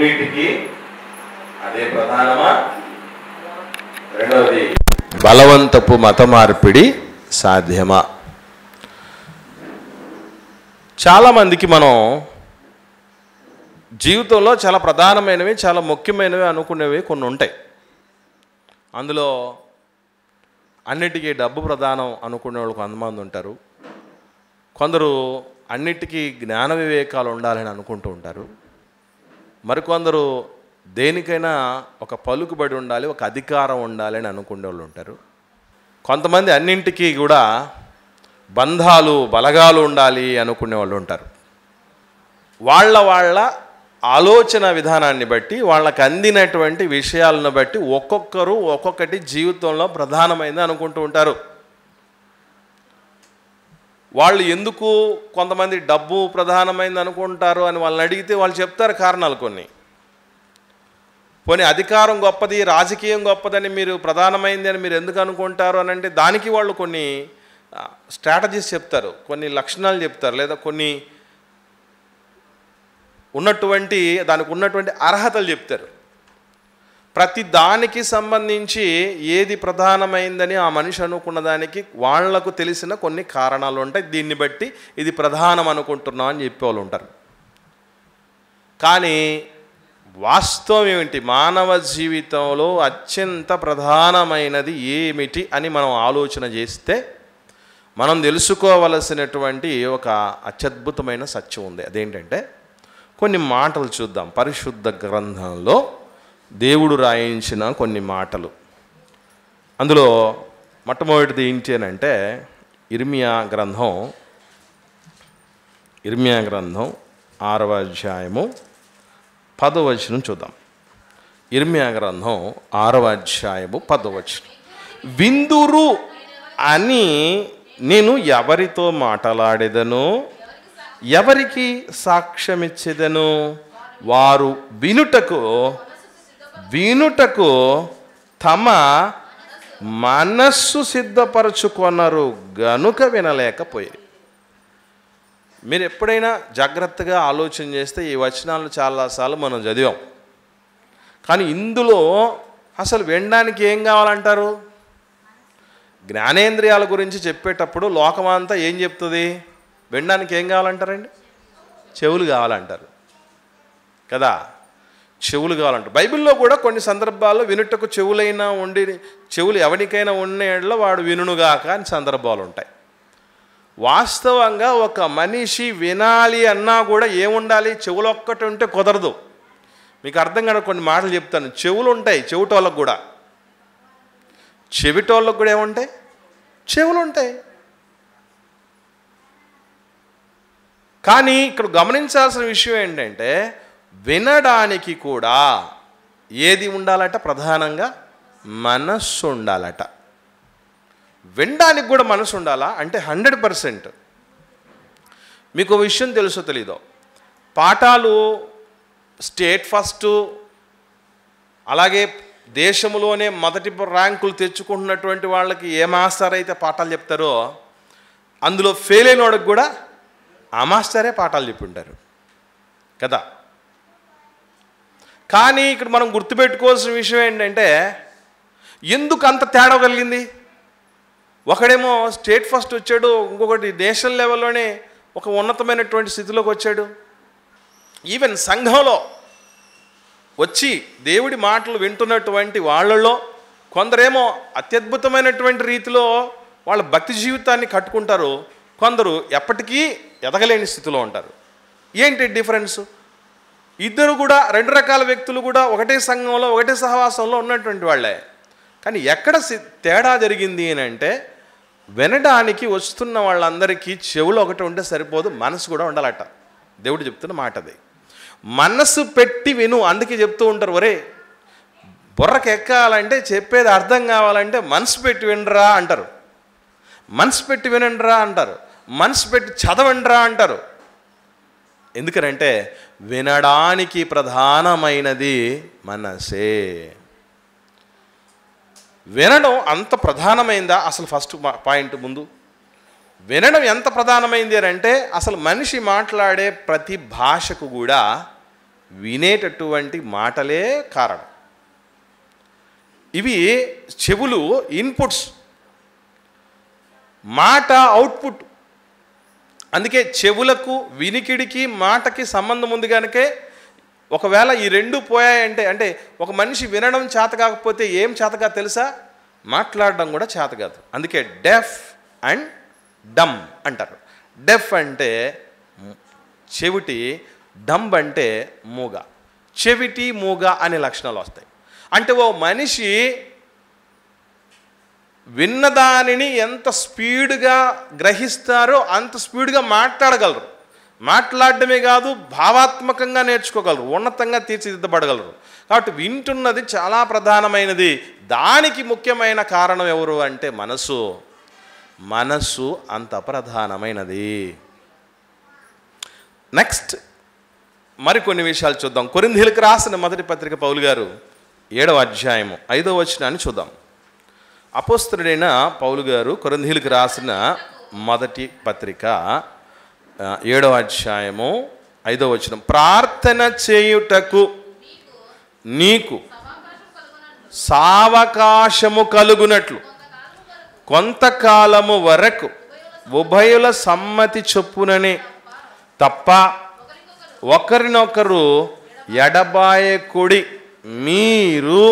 అన్నిటికీ అదే ప్రధానమా? రెండవది, బలవంతపు మత మార్పిడి సాధ్యమా? చాలామందికి మనం జీవితంలో చాలా ప్రధానమైనవి, చాలా ముఖ్యమైనవి అనుకునేవి కొన్ని ఉంటాయి. అందులో అన్నిటికీ డబ్బు ప్రధానం అనుకునే వాళ్ళు కొంతమంది ఉంటారు. కొందరు అన్నిటికీ జ్ఞాన వివేకాలు ఉండాలని అనుకుంటూ ఉంటారు. మరికొందరు దేనికైనా ఒక పలుకుబడి ఉండాలి, ఒక అధికారం ఉండాలి అని అనుకునే వాళ్ళు ఉంటారు. కొంతమంది అన్నింటికీ కూడా బంధాలు, బలగాలు ఉండాలి అనుకునే వాళ్ళు ఉంటారు. వాళ్ళ ఆలోచన విధానాన్ని బట్టి, వాళ్ళకి అందినటువంటి విషయాలను బట్టి ఒక్కొక్కరు ఒక్కొక్కటి జీవితంలో ప్రధానమైంది అనుకుంటూ ఉంటారు. వాళ్ళు ఎందుకు కొంతమంది డబ్బు ప్రధానమైంది అనుకుంటారు అని వాళ్ళని అడిగితే వాళ్ళు చెప్తారు కారణాలు కొన్ని. పోనీ అధికారం గొప్పది, రాజకీయం గొప్పదని మీరు ప్రధానమైంది అని మీరు ఎందుకు అనుకుంటారు అని అంటే దానికి వాళ్ళు కొన్ని స్ట్రాటజీస్ చెప్తారు, కొన్ని లక్షణాలు చెప్తారు, లేదా కొన్ని దానికి ఉన్నటువంటి అర్హతలు చెప్తారు. ప్రతి దానికి సంబంధించి ఏది ప్రధానమైందని ఆ మనిషి అనుకున్న దానికి వాళ్లకు తెలిసిన కొన్ని కారణాలు ఉంటాయి. దీన్ని బట్టి ఇది ప్రధానం అనుకుంటున్నాం అని చెప్పేవాళ్ళు ఉంటారు. కానీ వాస్తవం ఏమిటి? మానవ జీవితంలో అత్యంత ప్రధానమైనది ఏమిటి అని మనం ఆలోచన చేస్తే మనం తెలుసుకోవలసినటువంటి ఒక అత్యద్భుతమైన సత్యం ఉంది. అదేంటంటే కొన్ని మాటలు చూద్దాం. పరిశుద్ధ గ్రంథంలో దేవుడు రాయించిన కొన్ని మాటలు. అందులో మొట్టమొదటిది ఏంటి అని అంటే ఇర్మియా గ్రంథం 6వ అధ్యాయము 10వ వచనం చూద్దాం. ఇర్మియా గ్రంథం 6వ అధ్యాయము 10వ వచనం. విందురు అని నేను ఎవరితో మాట్లాడేదను, ఎవరికి సాక్ష్యమిచ్చేదను? వారు వినుటకు తమ మనస్సు సిద్ధపరచుకొనరు గనుక వినలేకపోయారు. మీరు ఎప్పుడైనా జాగ్రత్తగా ఆలోచన చేస్తే ఈ వచనాలు చాలాసార్లు మనం చదివాం. కానీ ఇందులో అసలు వినడానికి ఏం కావాలంటారు? జ్ఞానేంద్రియాల గురించి చెప్పేటప్పుడు లోకమంతా ఏం చెప్తుంది? వినడానికి ఏం కావాలంటారండి? చెవులు కావాలంటారు కదా. చెవులు కావాలంటారు. బైబిల్లో కూడా కొన్ని సందర్భాల్లో వినుటకు చెవులు ఎవరికైనా ఉన్నేళ్ళ వాడు వినుగాక అని సందర్భాలు ఉంటాయి. వాస్తవంగా ఒక మనిషి వినాలి అన్నా కూడా ఏముండాలి? చెవులు ఒక్కటి ఉంటే కుదరదు. మీకు అర్థం కాదు కొన్ని మాటలు చెప్తాను. చెవులు ఉంటాయి చెవిటోళ్ళకు కూడా, చెవిటోళ్ళకు కూడా ఏముంటాయి? చెవులు ఉంటాయి. కానీ ఇక్కడ గమనించాల్సిన విషయం ఏంటంటే వినడానికి కూడా ఏది ఉండాలట? ప్రధానంగా మనస్సు ఉండాలట. వినడానికి కూడా మనసు ఉండాలా అంటే 100%. మీకు విషయం తెలుసో తెలీదో, పాఠాలు స్టేట్ ఫస్ట్, అలాగే దేశంలోనే మొదటి ర్యాంకులు తెచ్చుకుంటున్నటువంటి వాళ్ళకి ఏ మాస్టర్ అయితే పాఠాలు చెప్తారో అందులో ఫెయిల్ అయిన వాడికి కూడా ఆ మాస్టరే పాఠాలు చెప్పుంటారు కదా. కానీ ఇక్కడ మనం గుర్తుపెట్టుకోవాల్సిన విషయం ఏంటంటే ఎందుకు అంత తేడా కలిగింది? ఒకడేమో స్టేట్ ఫస్ట్ వచ్చాడు, ఇంకొకటి నేషనల్ లెవెల్లోనే ఒక ఉన్నతమైనటువంటి స్థితిలోకి వచ్చాడు. ఈవెన్ సంఘంలో వచ్చి దేవుడి మాటలు వింటున్నటువంటి వాళ్ళలో కొందరేమో అత్యద్భుతమైనటువంటి రీతిలో వాళ్ళ భక్తి జీవితాన్ని కట్టుకుంటారు, కొందరు ఎప్పటికీ ఎదగలేని స్థితిలో ఉంటారు. ఏంటి డిఫరెన్స్? ఇద్దరు కూడా, రెండు రకాల వ్యక్తులు కూడా ఒకటే సంఘంలో ఒకటే సహవాసంలో ఉన్నటువంటి వాళ్ళే. కానీ ఎక్కడ తేడా జరిగింది అని అంటే వినడానికి వస్తున్న వాళ్ళందరికీ చెవులు ఒకటి ఉంటే సరిపోదు, మనసు కూడా ఉండాలట. దేవుడు చెప్తున్న మాట అది. మనసు పెట్టి విను. అందుకే చెప్తూ ఉంటారు, ఒరే బుర్రకు ఎక్కాలంటే చెప్పేది అర్థం కావాలంటే మనసు పెట్టి వినరా అంటారు, మనసు పెట్టి వినండిరా అంటారు, మనసు పెట్టి చదవండిరా అంటారు. ఎందుకనంటే వినడానికి ప్రధానమైనది మనసే. వినడం అంత ప్రధానమైందా? అసలు ఫస్ట్ పాయింట్ ముందు వినడం ఎంత ప్రధానమైంది అని అంటే అసలు మనిషి మాట్లాడే ప్రతి భాషకు కూడా వినేటటువంటి మాటలే కారణం. ఇవి చెవులు ఇన్పుట్స్, మాట అవుట్పుట్. అందుకే చెవులకు వినికిడికి మాటకి సంబంధం ఉంది కనుకే ఒకవేళ ఈ రెండు పోయాయంటే, అంటే ఒక మనిషి వినడం చేత కాకపోతే ఏం చేతగా తెలుసా? మాట్లాడడం కూడా చేత కాదు. అందుకే డెఫ్ అండ్ డమ్ అంటారు. డెఫ్ అంటే చెవిటి, డంబ్ అంటే మూగ. చెవిటి మూగ అనే లక్షణాలు వస్తాయి. అంటే ఓ మనిషి విన్నదానిని ఎంత స్పీడ్గా గ్రహిస్తారో అంత స్పీడ్గా మాట్లాడగలరు. మాట్లాడడమే కాదు, భావాత్మకంగా నేర్చుకోగలరు, ఉన్నతంగా తీర్చిదిద్దబడగలరు. కాబట్టి వింటున్నది చాలా ప్రధానమైనది. దానికి ముఖ్యమైన కారణం ఎవరు అంటే మనసు. మనసు అంత ప్రధానమైనది. నెక్స్ట్ మరికొన్ని విషయాలు చూద్దాం. కొరింథీయులకు రాసిన మొదటి పత్రిక పౌలు గారు 7వ అధ్యాయము 5వ వచనాన్ని చూద్దాం. అపోస్తలుడైన పౌలు గారు కొరింథీయులకు రాసిన మొదటి పత్రిక 7వ అధ్యాయము 5వ వచనం. ప్రార్థన చేయుటకు నీకు సావకాశము కలుగునట్లు కొంతకాలము వరకు ఉభయుల సమ్మతి చొప్పుననే తప్ప ఒకరినొకరు ఎడబాయకుడి. మీరు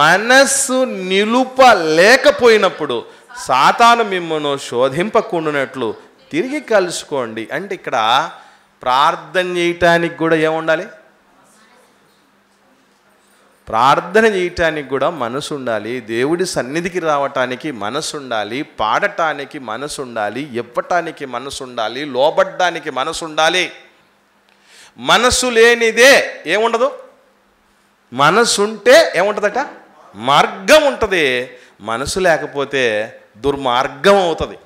మనస్సు నిలుపలేకపోయినప్పుడు సాతాను మిమ్మల్ని శోధింపకుండానట్లు తిరిగి కలుసుకోండి. అంటే ఇక్కడ ప్రార్థన చేయటానికి కూడా ఏముండాలి? ప్రార్థన చేయటానికి కూడా మనసు ఉండాలి. దేవుడి సన్నిధికి రావటానికి మనసు ఉండాలి. పాడటానికి మనసు ఉండాలి. ఇవ్వటానికి మనసు ఉండాలి. లోబడ్డానికి మనసు ఉండాలి. మనసు లేనిదే ఏముండదు. మనసు ఉంటే ఏముంటుందట? మార్గం ఉంటుంది. మనసు లేకపోతే దుర్మార్గం అవుతుంది.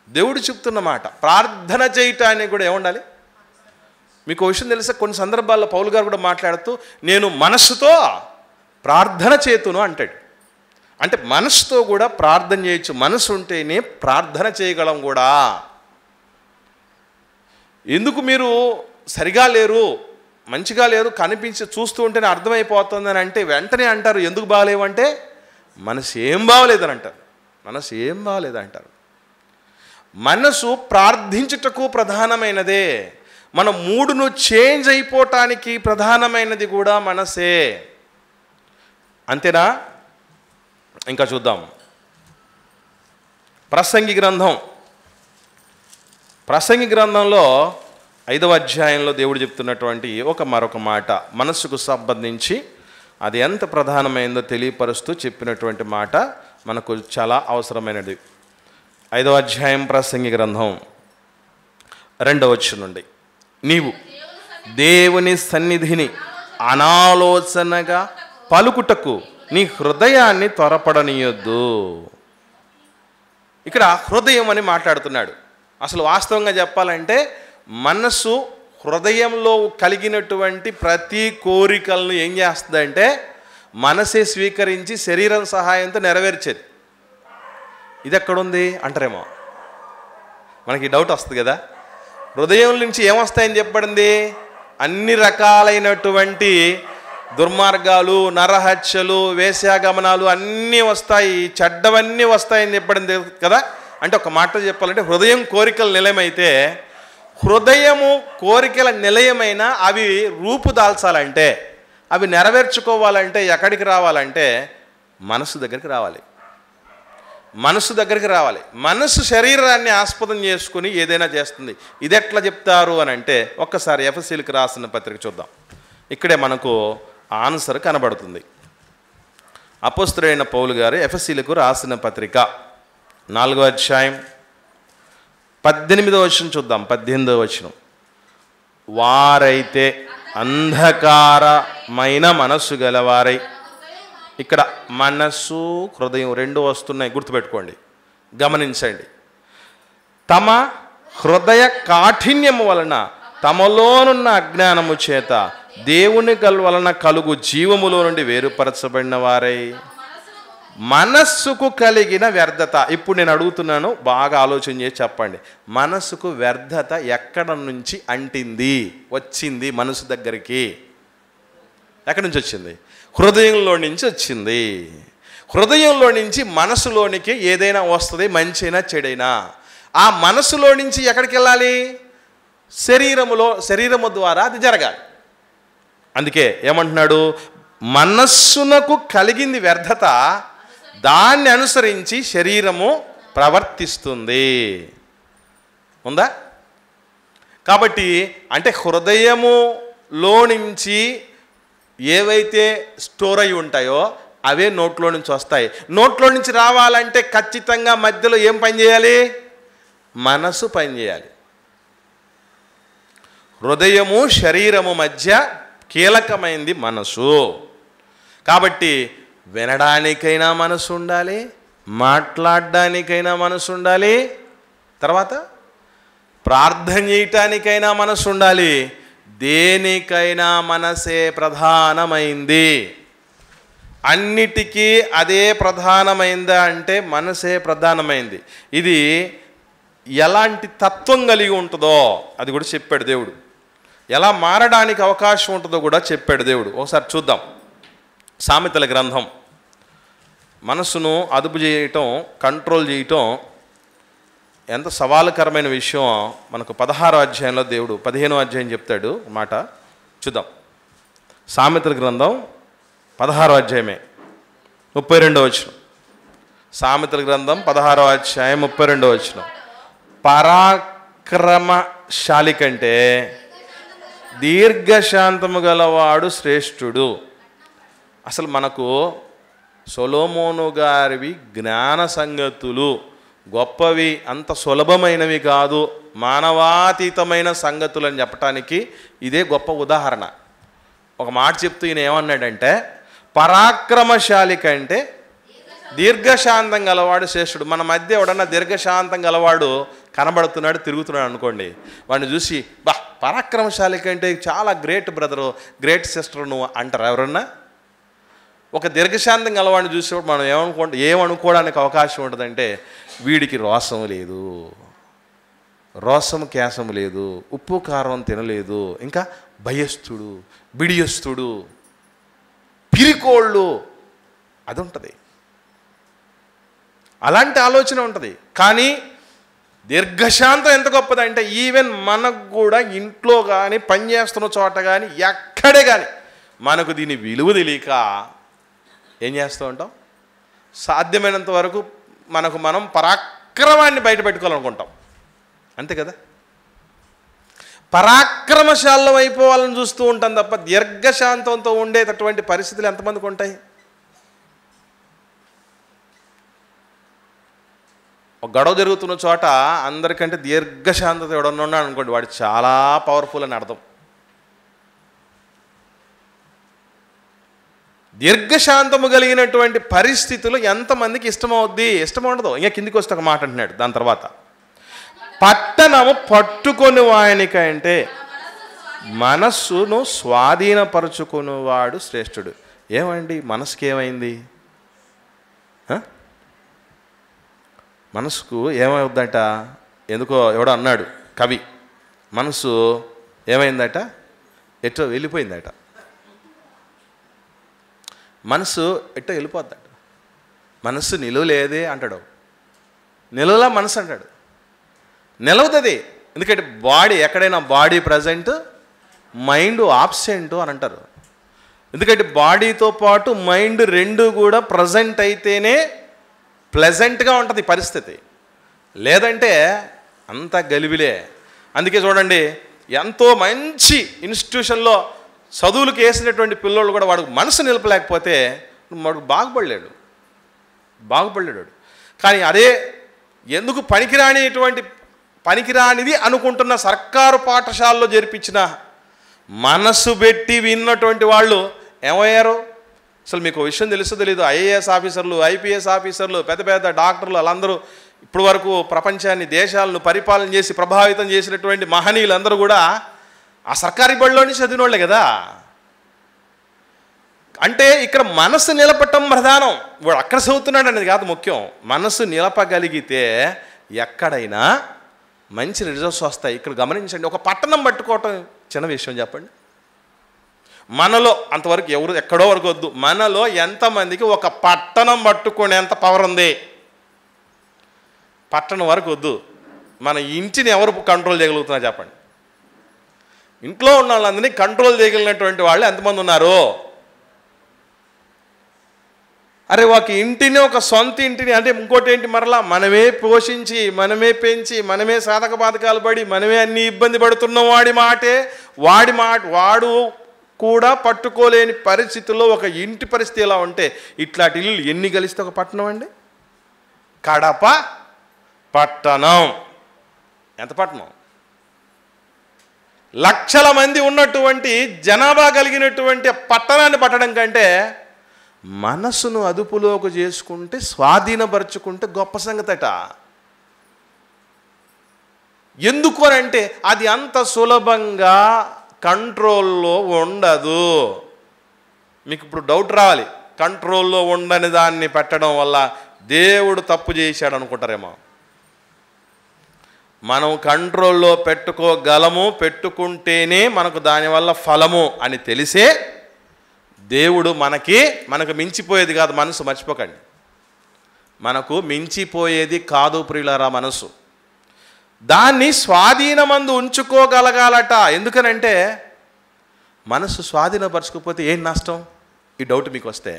దేవుడు చెప్తున్న మాట. ప్రార్థన చేయటానికి కూడా ఏముండాలి? మీకు విషయం తెలుసా, కొన్ని సందర్భాల్లో పౌలు గారు కూడా మాట్లాడుతూ నేను మనస్సుతో ప్రార్థన చేతును అంటాడు. అంటే మనస్సుతో కూడా ప్రార్థన చేయొచ్చు. మనసు ఉంటేనే ప్రార్థన చేయగలం కూడా. ఎందుకు మీరు సరిగా లేరు, మంచిగా లేరు, కనిపించి చూస్తూ ఉంటేనే అర్థమైపోతుందని అంటే వెంటనే అంటారు ఎందుకు బాగలేవంటే మనసు ఏం బాగలేదని అంటారు. మనసు ఏం బాగలేదంటారు. మనసు ప్రార్థించుటకు ప్రధానమైనదే. మన మూడును చేంజ్ అయిపోవటానికి ప్రధానమైనది కూడా మనసే. అంతేనా? ఇంకా చూద్దాం. ప్రసంగి గ్రంథంలో 5వ అధ్యాయంలో దేవుడు చెప్తున్నటువంటి మరొక మాట మనస్సుకు సంబంధించి అది ఎంత ప్రధానమైందో తెలియపరుస్తూ చెప్పినటువంటి మాట మనకు చాలా అవసరమైనది. 5వ అధ్యాయం ప్రసంగి గ్రంథం 2వ వచనం నుండి, నీవు దేవుని సన్నిధిని అనాలోచనగా పలుకుటకు నీ హృదయాన్ని త్వరపడనీయొద్దు. ఇక్కడ హృదయం అని మాట్లాడుతున్నాడు. అసలు వాస్తవంగా చెప్పాలంటే మనసు హృదయంలో కలిగినటువంటి ప్రతి కోరికలను ఏం చేస్తుందంటే మనసే స్వీకరించి శరీరం సహాయంతో నెరవేర్చేది. ఇది ఎక్కడుంది అంటారేమో, మనకి డౌట్ వస్తుంది కదా. హృదయం నుంచి ఏమొస్తాయని చెప్పబడింది? అన్ని రకాలైనటువంటి దుర్మార్గాలు, నరహత్యలు, వేశ్యాగమనాలు అన్నీ వస్తాయి, చెడ్డవన్నీ వస్తాయని చెప్పబడింది కదా. అంటే ఒక మాట చెప్పాలంటే హృదయం కోరికల నిలయమైతే, హృదయము కోరికల నిలయమైన అవి రూపుదాల్చాలంటే, అవి నెరవేర్చుకోవాలంటే ఎక్కడికి రావాలంటే మనసు దగ్గరికి రావాలి. మనసు దగ్గరికి రావాలి. మనసు శరీరాన్ని ఆస్పదం చేసుకుని ఏదైనా చేస్తుంది. ఇది ఎట్లా చెప్తారు అని అంటే ఒక్కసారి ఎఫెసీయులకు రాసిన పత్రిక చూద్దాం. ఇక్కడే మనకు ఆన్సర్ కనబడుతుంది. అపోస్తలుడైన పౌలు గారు ఎఫెసీయులకు రాసిన పత్రిక 4వ అధ్యాయం 18వ వచనం చూద్దాం. 18వ వచనం, వారైతే అంధకారమైన మనస్సు గలవారై, ఇక్కడ మనస్సు హృదయం రెండు వస్తున్నాయి, గుర్తుపెట్టుకోండి, గమనించండి. తమ హృదయ కాఠిన్యము వలన తమలోనున్న అజ్ఞానము చేత దేవుని వలన కలుగు జీవములో నుండి వేరుపరచబడిన వారై మనస్సుకు కలిగిన వ్యర్థత. ఇప్పుడు నేను అడుగుతున్నాను, బాగా ఆలోచన చేసి చెప్పండి. మనస్సుకు వ్యర్థత ఎక్కడ నుంచి అంటింది, వచ్చింది మనసు దగ్గరికి? ఎక్కడి నుంచి వచ్చింది? హృదయంలో నుంచి వచ్చింది. హృదయంలో నుంచి మనసులోనికి ఏదైనా వస్తుంది, మంచైనా చెడైనా. ఆ మనసులో నుంచి ఎక్కడికి వెళ్ళాలి? శరీరము ద్వారా అది జరగాలి. అందుకే ఏమంటున్నాడు? మనస్సునకు కలిగింది వ్యర్థత, దాన్ని అనుసరించి శరీరము ప్రవర్తిస్తుంది. ఉందా? కాబట్టి అంటే హృదయములో నుంచి ఏవైతే స్టోర్ అయి ఉంటాయో అవే నోట్లో నుంచి వస్తాయి. నోట్లో నుంచి రావాలంటే ఖచ్చితంగా మధ్యలో ఏం పని చేయాలి? మనసు పని చేయాలి. హృదయము శరీరము మధ్య కీలకమైంది మనసు. కాబట్టి వినడానికైనా మనసు ఉండాలి, మాట్లాడడానికైనా మనసు ఉండాలి, తర్వాత ప్రార్థన చేయటానికైనా మనసు ఉండాలి. దేనికైనా మనసే ప్రధానమైంది. అన్నిటికీ అదే ప్రధానమైందా అంటే మనసే ప్రధానమైంది. ఇది ఎలాంటి తత్వం కలిగి ఉంటుందో అది కూడా చెప్పాడు దేవుడు. ఎలా మారడానికి అవకాశం ఉంటుందో కూడా చెప్పాడు దేవుడు. ఒకసారి చూద్దాం. సామెతల గ్రంథం. మనసును అదుపు చేయటం, కంట్రోల్ చేయటం ఎంత సవాలుకరమైన విషయం మనకు 16వ అధ్యాయంలో దేవుడు 15వ అధ్యాయం చెప్తాడు మాట. చూద్దాం. సామెతల గ్రంథం 16వ అధ్యాయమే 32వ వచనం. సామెతల గ్రంథం 16వ అధ్యాయం 32వ వచనం. పరాక్రమశాలి కంటే దీర్ఘశాంతము గలవాడు శ్రేష్ఠుడు. అసలు మనకు సొలొమోను గారివి జ్ఞాన సంగతులు గొప్పవి, అంత సులభమైనవి కాదు, మానవాతీతమైన సంగతులు అని చెప్పటానికి ఇదే గొప్ప ఉదాహరణ. ఒక మాట చెప్తూ ఈయన ఏమన్నాడంటే, పరాక్రమశాలి కంటే దీర్ఘశాంతం గలవాడు శ్రేష్ఠుడు. మన మధ్య ఎవడన్నా దీర్ఘశాంతం గలవాడు కనబడుతున్నాడు, తిరుగుతున్నాడు అనుకోండి, వాడిని చూసి బా పరాక్రమశాలి కంటే చాలా గ్రేట్ బ్రదరు, గ్రేట్ సిస్టర్ నువ్వు అంటారు ఎవరన్నా? ఒక దీర్ఘశాంతం గలవాడిని చూసేవాడు మనం ఏమనుకోవడానికి అవకాశం ఉంటుందంటే, వీడికి రోసము లేదు, రోసము కేసము లేదు, ఉప్పు కారం తినలేదు, ఇంకా భయస్థుడు, బిడియస్తుడు, పిరికోళ్ళు, అది ఉంటుంది. అలాంటి ఆలోచన ఉంటుంది. కానీ దీర్ఘశాంతం ఎంత గొప్పదంటే, ఈవెన్ మనకు కూడా ఇంట్లో కానీ పనిచేస్తున్న చోట కానీ ఎక్కడే కానీ మనకు దీని విలువ తెలియక ఏం చేస్తూ ఉంటాం? సాధ్యమైనంత వరకు మనం పరాక్రమాన్ని బయట పెట్టుకోవాలనుకుంటాం. అంతే కదా? పరాక్రమశాలం అయిపోవాలని చూస్తూ ఉంటాం తప్ప దీర్ఘశాంతంతో ఉండేటటువంటి పరిస్థితులు ఎంతమందికి ఉంటాయి? ఒక గొడవ జరుగుతున్న చోట అందరికంటే దీర్ఘశాంతత ఎవడన్నా ఉన్నాడు అనుకోండి, వాడు చాలా పవర్ఫుల్ అని అర్థం. దీర్ఘశాంతము కలిగినటువంటి పరిస్థితులు ఎంతమందికి ఇష్టమవుద్ది? ఇష్టం ఉండదు. ఇంకా కిందికి వస్తే ఒక మాట అంటున్నాడు దాని తర్వాత, పట్టణము పట్టుకొని వాయనికంటే మనస్సును స్వాధీనపరుచుకునేవాడు శ్రేష్ఠుడు. ఏమండి మనసుకి ఏమైంది? మనసుకు ఏమవుద్దట? ఎందుకో ఎవడో అన్నాడు కవి, మనసు ఏమైందట? ఎటో వెళ్ళిపోయిందట. మనసు ఎట్టో వెళ్ళిపోద్దట. మనసు నిలువలేదే అంటాడు. నిలవలా మనసు అంటాడు. నిలవదది. ఎందుకంటే బాడీ ఎక్కడైనా బాడీ ప్రజెంట్, మైండ్ ఆబ్సెంట్ అని అంటారు. ఎందుకంటే బాడీతో పాటు మైండ్ రెండు కూడా ప్రజెంట్ అయితేనే ప్లెజెంట్గా ఉంటుంది పరిస్థితి, లేదంటే అంత గలిబిలే. అందుకే చూడండి, ఎంతో మంచి ఇన్స్టిట్యూషన్లో చదువులకు వేసినటువంటి పిల్లోళ్ళు కూడా వాడు మనసు నిలపలేకపోతే వాడు బాగుపడలేడు. కానీ అదే ఎందుకు పనికిరానిది అనుకుంటున్న సర్కారు పాఠశాలలో జరిపించిన మనసు పెట్టి విన్నటువంటి వాళ్ళు ఏమయ్యారు? అసలు మీకు విషయం తెలుసో తెలీదు, ఐఏఎస్ ఆఫీసర్లు, ఐపీఎస్ ఆఫీసర్లు, పెద్ద పెద్ద డాక్టర్లు, వాళ్ళందరూ ఇప్పటి వరకు ప్రపంచాన్ని, దేశాలను పరిపాలన చేసి ప్రభావితం చేసినటువంటి మహనీయులందరూ కూడా ఆ సర్కారీ బడిలోని చదివిన వాళ్ళే కదా. అంటే ఇక్కడ మనసు నిలపటం ప్రధానం. వాడు అక్కడ చదువుతున్నాడు అనేది కాదు ముఖ్యం. మనసు నిలపగలిగితే ఎక్కడైనా మంచి రిజల్ట్స్ వస్తాయి. ఇక్కడ గమనించండి, ఒక పట్టణం పట్టుకోవటం చిన్న విషయం చెప్పండి. మనలో అంతవరకు ఎవరు ఎక్కడో వరకు వద్దు, మనలో ఎంతమందికి ఒక పట్టణం పట్టుకునేంత పవర్ ఉంది? పట్టణం వరకు వద్దు, మన ఇంటిని ఎవరు కంట్రోల్ చేయగలుగుతున్నారు చెప్పండి. ఇంట్లో ఉన్న వాళ్ళందరినీ కంట్రోల్ చేయగలిగినటువంటి వాళ్ళు ఎంతమంది ఉన్నారు? అరే ఒక ఇంటిని, ఒక సొంత ఇంటిని, అంటే ఇంకోటి ఏంటి, మరలా మనమే పోషించి, మనమే పెంచి, మనమే సాధక బాధకాలు పడి, మనమే అన్ని ఇబ్బంది పడుతున్న వాడు కూడా పట్టుకోలేని పరిస్థితుల్లో ఒక ఇంటి పరిస్థితి ఎలా ఉంటే, ఇట్లాంటి ఇల్లు ఎన్ని కలిస్తే ఒక పట్టణం అండి? కడప పట్టణం ఎంత పట్టణం? లక్షల మంది ఉన్నటువంటి జనాభా కలిగినటువంటి పట్టణాన్ని పట్టడం కంటే మనసును అదుపులోకి చేసుకుంటే, స్వాధీనపరుచుకుంటే గొప్ప సంగతట. ఎందుకు అంటే అది అంత సులభంగా కంట్రోల్లో ఉండదు. మీకు ఇప్పుడు డౌట్ రావాలి, కంట్రోల్లో ఉండని దాన్ని పెట్టడం వల్ల దేవుడు తప్పు చేశాడు అనుకుంటారేమో. మనం కంట్రోల్లో పెట్టుకోగలము, పెట్టుకుంటేనే మనకు దానివల్ల ఫలము అని తెలిసే దేవుడు మనకు మించిపోయేది కాదు మనసు, మర్చిపోకండి. మనకు మించిపోయేది కాదు ప్రియులారా మనసు. దాన్ని స్వాధీనమందు ఉంచుకోగలగాలట. ఎందుకనంటే మనసు స్వాధీనపరచుకోకపోతే ఏంటి నష్టం? ఈ డౌట్ మీకు వస్తే,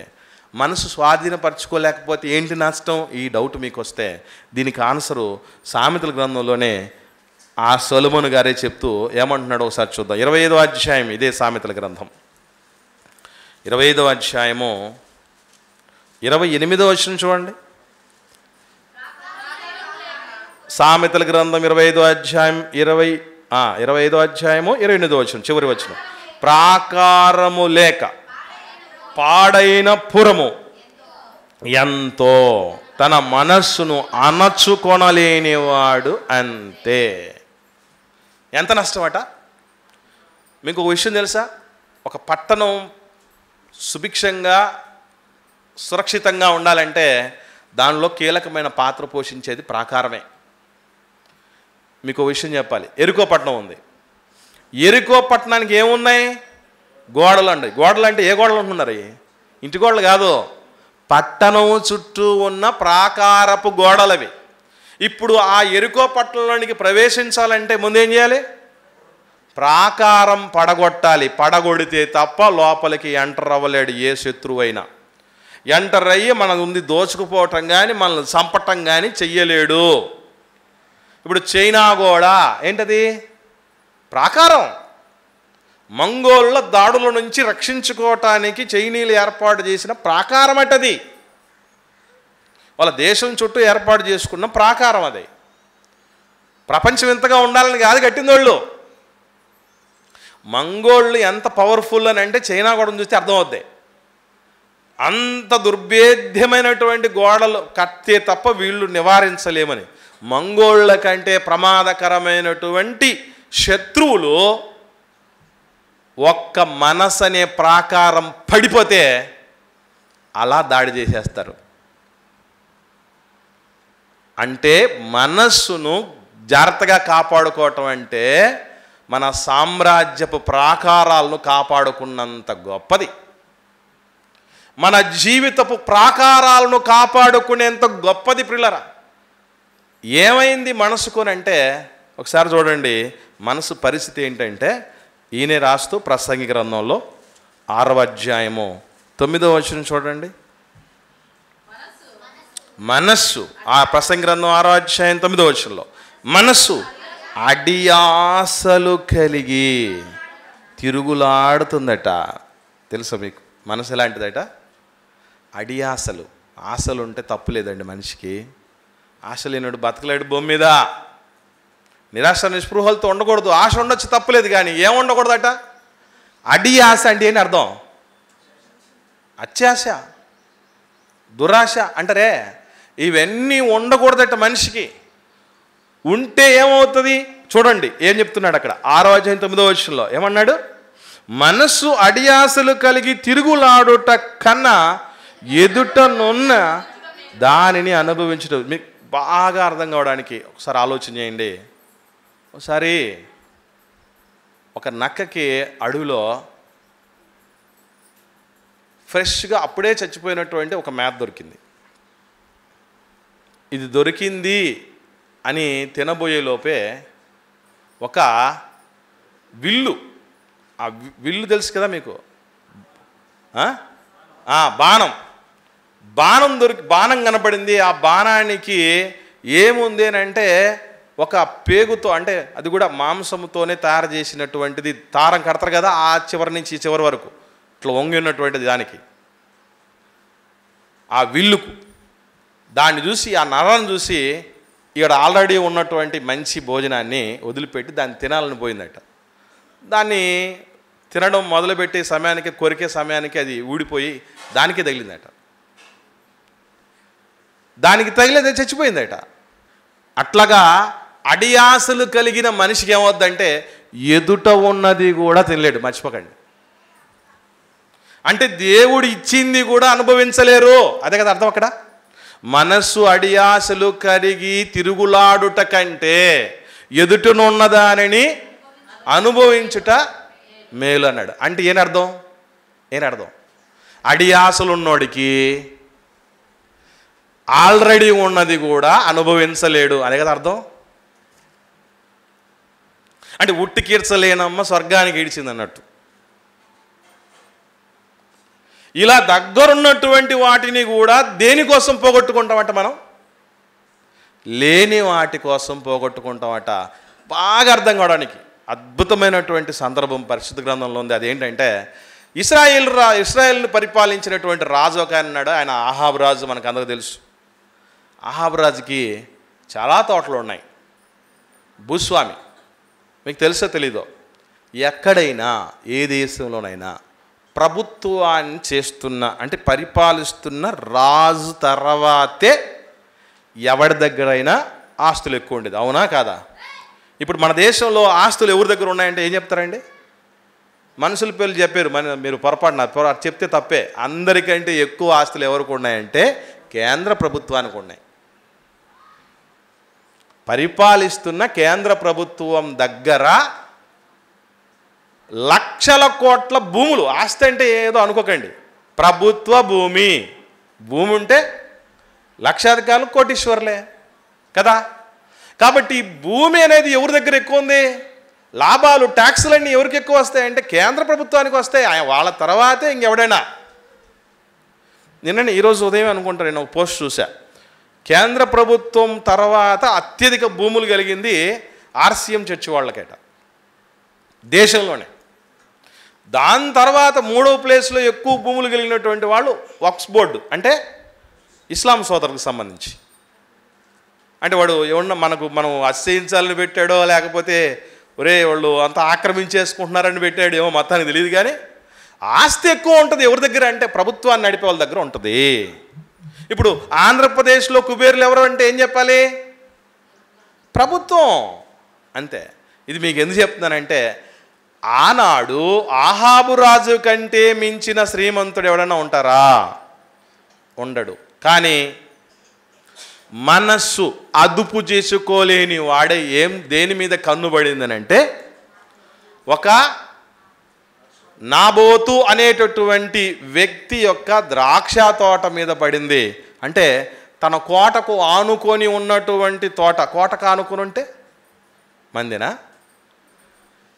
మనసు స్వాధీనపరచుకోలేకపోతే ఏంటి నష్టం? ఈ డౌట్ మీకు వస్తే దీనికి ఆన్సరు సామెతల గ్రంథంలోనే ఆ సొలొమోను గారే చెప్తూ ఏమంటున్నాడో ఒకసారి చూద్దాం. 25వ అధ్యాయం, ఇదే సామెతల గ్రంథం 25వ అధ్యాయము 28వ వచనం చూడండి. సామెతల గ్రంథం 25వ అధ్యాయం 25వ అధ్యాయము 28వ వచనం, చివరి వచనం. ప్రాకారము లేక పాడైన పురము ఎంతో, తన మనస్సును అణచుకొనలేనివాడు అంతే. ఎంత నష్టమట. మీకు ఒక విషయం తెలుసా? ఒక పట్టణం సుభిక్షంగా సురక్షితంగా ఉండాలంటే దానిలో కీలకమైన పాత్ర పోషించేది ప్రాకారమే. మీకు ఒక విషయం చెప్పాలి. ఎరికో పట్టణం ఉంది. ఎరికో పట్టణానికి ఏమున్నాయి? గోడలు అండి. గోడలు అంటే ఏ గోడలు ఉంటున్నారు? ఇంటి గోడలు కాదు, పట్టణం చుట్టూ ఉన్న ప్రాకారపు గోడలవి. ఇప్పుడు ఆ ఎరికో పట్టణంలోనికి ప్రవేశించాలంటే ముందేం చేయాలి? ప్రాకారం పడగొట్టాలి. పడగొడితే తప్ప లోపలికి ఎంటర్ అవ్వలేడు ఏ శత్రువైనా. ఎంటర్ అయ్యి మన ఉంది దోచుకుపోవటం కానీ మనల్ని చంపటం కానీ చెయ్యలేడు. ఇప్పుడు చైనా గోడ ఏంటది? ప్రాకారం. మంగోళ్ళ దాడుల నుంచి రక్షించుకోవటానికి చైనీయులు ఏర్పాటు చేసిన ప్రాకారం అటది. వాళ్ళ దేశం చుట్టూ ఏర్పాటు చేసుకున్న ప్రాకారం అది. ప్రపంచం ఇంతగా ఉండాలని కాదు కట్టింది వాళ్ళు. మంగోళ్ళు ఎంత పవర్ఫుల్ అని అంటే చైనా గోడను చూస్తే అర్థమవుద్ది. అంత దుర్భేద్యమైనటువంటి గోడలు కట్టే తప్ప వీళ్ళు నివారించలేమని. మంగోళ్ళ కంటే ప్రమాదకరమైనటువంటి శత్రువులు ఒక్క మనసు అనే ప్రాకారం పడిపోతే అలా దాడి చేసేస్తారు. అంటే మనస్సును జాగ్రత్తగా కాపాడుకోవటం అంటే మన సామ్రాజ్యపు ప్రాకారాలను కాపాడుకున్నంత గొప్పది. మన జీవితపు ప్రాకారాలను కాపాడుకునేంత గొప్పది ప్రియులారా. ఏమైంది మనసుకునంటే ఒకసారి చూడండి మనసు పరిస్థితి ఏంటంటే, ఈయనే రాస్తూ ప్రసంగి గ్రంథంలో 6వ అధ్యాయము 9వ వచనం చూడండి. మనస్సు, ఆ ప్రసంగి గ్రంథం 6వ అధ్యాయం 9వ వచనంలో, మనస్సు అడియాసలు కలిగి తిరుగులాడుతుందట. తెలుసా మీకు మనసు ఎలాంటిదట? అడియాసలు. ఆశలు ఉంటే తప్పు లేదండి మనిషికి. ఆశ లేనాడు బతకలేడు భూమి మీద. నిరాశ నిస్పృహలతో ఉండకూడదు. ఆశ ఉండొచ్చు, తప్పులేదు, కానీ ఏం ఉండకూడదట? అడియాస అంటే ఏంటి అర్థం? అత్యాశ, దురాశ అంటారే, ఇవన్నీ ఉండకూడదట మనిషికి. ఉంటే ఏమవుతుంది చూడండి. ఏం చెప్తున్నాడు అక్కడ 6వ అధ్యాయం 9వ వచనంలో ఏమన్నాడు? మనస్సు అడియాసలు కలిగి తిరుగులాడుట కన్నా ఎదుటనున్న దానిని అనుభవించడం. మీకు బాగా అర్థం కావడానికి ఒకసారి ఆలోచన చేయండి. ఒకసారి ఒక నక్కకి అడవిలో ఫ్రెష్గా అప్పుడే చచ్చిపోయినటువంటి ఒక మేత దొరికింది. ఇది దొరికింది అని తినబోయే లోపే ఒక విల్లు, ఆ విల్లు తెలుసు కదా మీకు, బాణం కనపడింది. ఆ బాణానికి ఏముంది అని అంటే ఒక పేగుతో, అంటే అది కూడా మాంసముతోనే తయారు చేసినటువంటిది, దారం కడతారు కదా ఆ చివరి నుంచి ఈ చివరి వరకు ఇట్లా వంగి ఉన్నటువంటిది. దానికి ఆ విల్లుకు దాన్ని చూసి, ఆ నరాన్ని చూసి ఇక్కడ ఆల్రెడీ ఉన్నటువంటి మంచి భోజనాన్ని వదిలిపెట్టి దాన్ని తినాలని పోయిందట. దాన్ని తినడం మొదలుపెట్టే సమయానికి, కొరికే సమయానికి అది ఊడిపోయి దానికే తగిలిందట. దానికి తగిలేది చచ్చిపోయిందట. అట్లాగా అడియాసలు కలిగిన మనిషికి ఏమవుద్దంటే ఎదుట ఉన్నది కూడా తినలేడు. మర్చిపోకండి. అంటే దేవుడు ఇచ్చింది కూడా అనుభవించలేరు. అదే కదా అర్థం అక్కడ. మనస్సు అడియాసలు కరిగి తిరుగులాడుట కంటే ఎదుటనున్న దానిని అనుభవించుట మేలు అన్నాడు. అంటే ఏం అర్థం? అడియాసలు ఉన్నోడికి ఆల్రెడీ ఉన్నది కూడా అనుభవించలేడు. అదే కదా అర్థం. అంటే ఉట్టి కీర్చలేనమ్మ స్వర్గానికి ఈడ్చింది అన్నట్టు. ఇలా దగ్గరున్నటువంటి వాటిని కూడా దేనికోసం పోగొట్టుకుంటామట మనం? లేని వాటి కోసం పోగొట్టుకుంటామట. బాగా అర్థం కావడానికి అద్భుతమైనటువంటి సందర్భం పరిశుద్ధ గ్రంథంలో ఉంది. అదేంటంటే ఇశ్రాయేల్ని పరిపాలించినటువంటి రాజు ఒక ఆయన ఉన్నాడు. ఆయన ఆహాబు రాజు. మనకు అందరికీ తెలుసు. ఆహాబు రాజుకి చాలా తోటలు ఉన్నాయి. భూస్వామి. మీకు తెలుసో తెలీదో, ఎక్కడైనా ఏ దేశంలోనైనా ప్రభుత్వాన్ని చేస్తున్న, అంటే పరిపాలిస్తున్న రాజు తర్వాతే ఎవరి దగ్గరైనా ఆస్తులు ఎక్కువ ఉండేది. అవునా కాదా? ఇప్పుడు మన దేశంలో ఆస్తులు ఎవరి దగ్గర ఉన్నాయంటే ఏం చెప్తారండి? మనుషుల పేర్లు చెప్పారు. మీరు పొరపాటున చెప్తే తప్పే. అందరికంటే ఎక్కువ ఆస్తులు ఎవరికి ఉన్నాయంటే కేంద్ర ప్రభుత్వానికి ఉన్నాయి. పరిపాలిస్తున్న కేంద్ర ప్రభుత్వం దగ్గర లక్షల కోట్ల భూములు. ఆస్తి అంటే ఏదో అనుకోకండి. ప్రభుత్వ భూమి ఉంటే లక్షాధికారులు కోటీశ్వర్లే కదా. కాబట్టి భూమి అనేది ఎవరి దగ్గర ఎక్కువ ఉంది? లాభాలు, ట్యాక్సులన్నీ ఎవరికి ఎక్కువ వస్తాయంటే కేంద్ర ప్రభుత్వానికి వస్తాయి. వాళ్ళ తర్వాతే ఇంకెవడైనా. నిన్న ఈరోజు ఉదయం అనుకుంటా నేను ఒక పోస్ట్ చూసా. కేంద్ర ప్రభుత్వం తర్వాత అత్యధిక భూములు కలిగింది ఆర్సీఎం చర్చి వాళ్ళకేట దేశంలోనే. దాని తర్వాత 3వ ప్లేస్లో ఎక్కువ భూములు కలిగినటువంటి వాళ్ళు వక్ఫ్ బోర్డు, అంటే ఇస్లాం సోదరులకు సంబంధించి. అంటే వాడు ఏమన్నా మనం అసహించాలని పెట్టాడో, లేకపోతే ఒరే వాళ్ళు అంతా ఆక్రమించేసుకుంటున్నారని పెట్టాడు, ఏమో మొత్తానికి తెలియదు. కానీ ఆస్తి ఎక్కువ ఉంటుంది ఎవరి దగ్గర అంటే ప్రభుత్వాన్ని నడిపే వాళ్ళ దగ్గర ఉంటుంది. ఇప్పుడు ఆంధ్రప్రదేశ్లో కుబేర్లు ఎవరు అంటే ఏం చెప్పాలి? ప్రభుత్వం. అంతే. ఇది మీకు ఎందుకు చెప్తున్నానంటే ఆనాడు ఆహాబు రాజు కంటే మించిన శ్రీమంతుడు ఎవడన్నా ఉంటారా? ఉండడు. కానీ మనస్సు అదుపు చేసుకోలేని వాడే దేని మీద కన్నుబడిందనంటే ఒక నాబోతు అనేటటువంటి వ్యక్తి యొక్క ద్రాక్ష తోట మీద పడింది. అంటే తన కోటకు ఆనుకొని ఉన్నటువంటి తోట. కోటకు ఆనుకొని ఉంటే మందినా?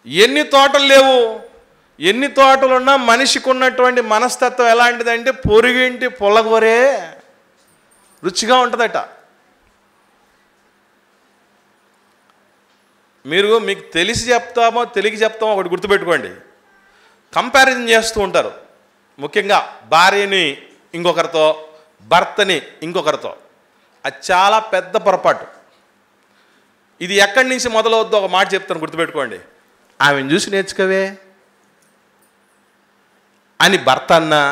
ఎన్ని తోటలు లేవు. ఎన్ని తోటలున్నా మనిషికి ఉన్నటువంటి మనస్తత్వం ఎలాంటిదంటే పొరుగింటి పుల్లగొరే రుచిగా ఉంటుందట. మీకు తెలిసి చెప్తామో తెలియక చెప్తామో ఒకటి గుర్తుపెట్టుకోండి. కంపారిజన్ చేస్తూ ఉంటారు. ముఖ్యంగా భార్యని ఇంకొకరితో, భర్తని ఇంకొకరితో. అది చాలా పెద్ద పొరపాటు. ఇది ఎక్కడి నుంచి మొదలవుద్దో ఒక మాట చెప్తాను, గుర్తుపెట్టుకోండి. ఆమెను చూసి నేర్చుకోవే అని భర్త అన్నా,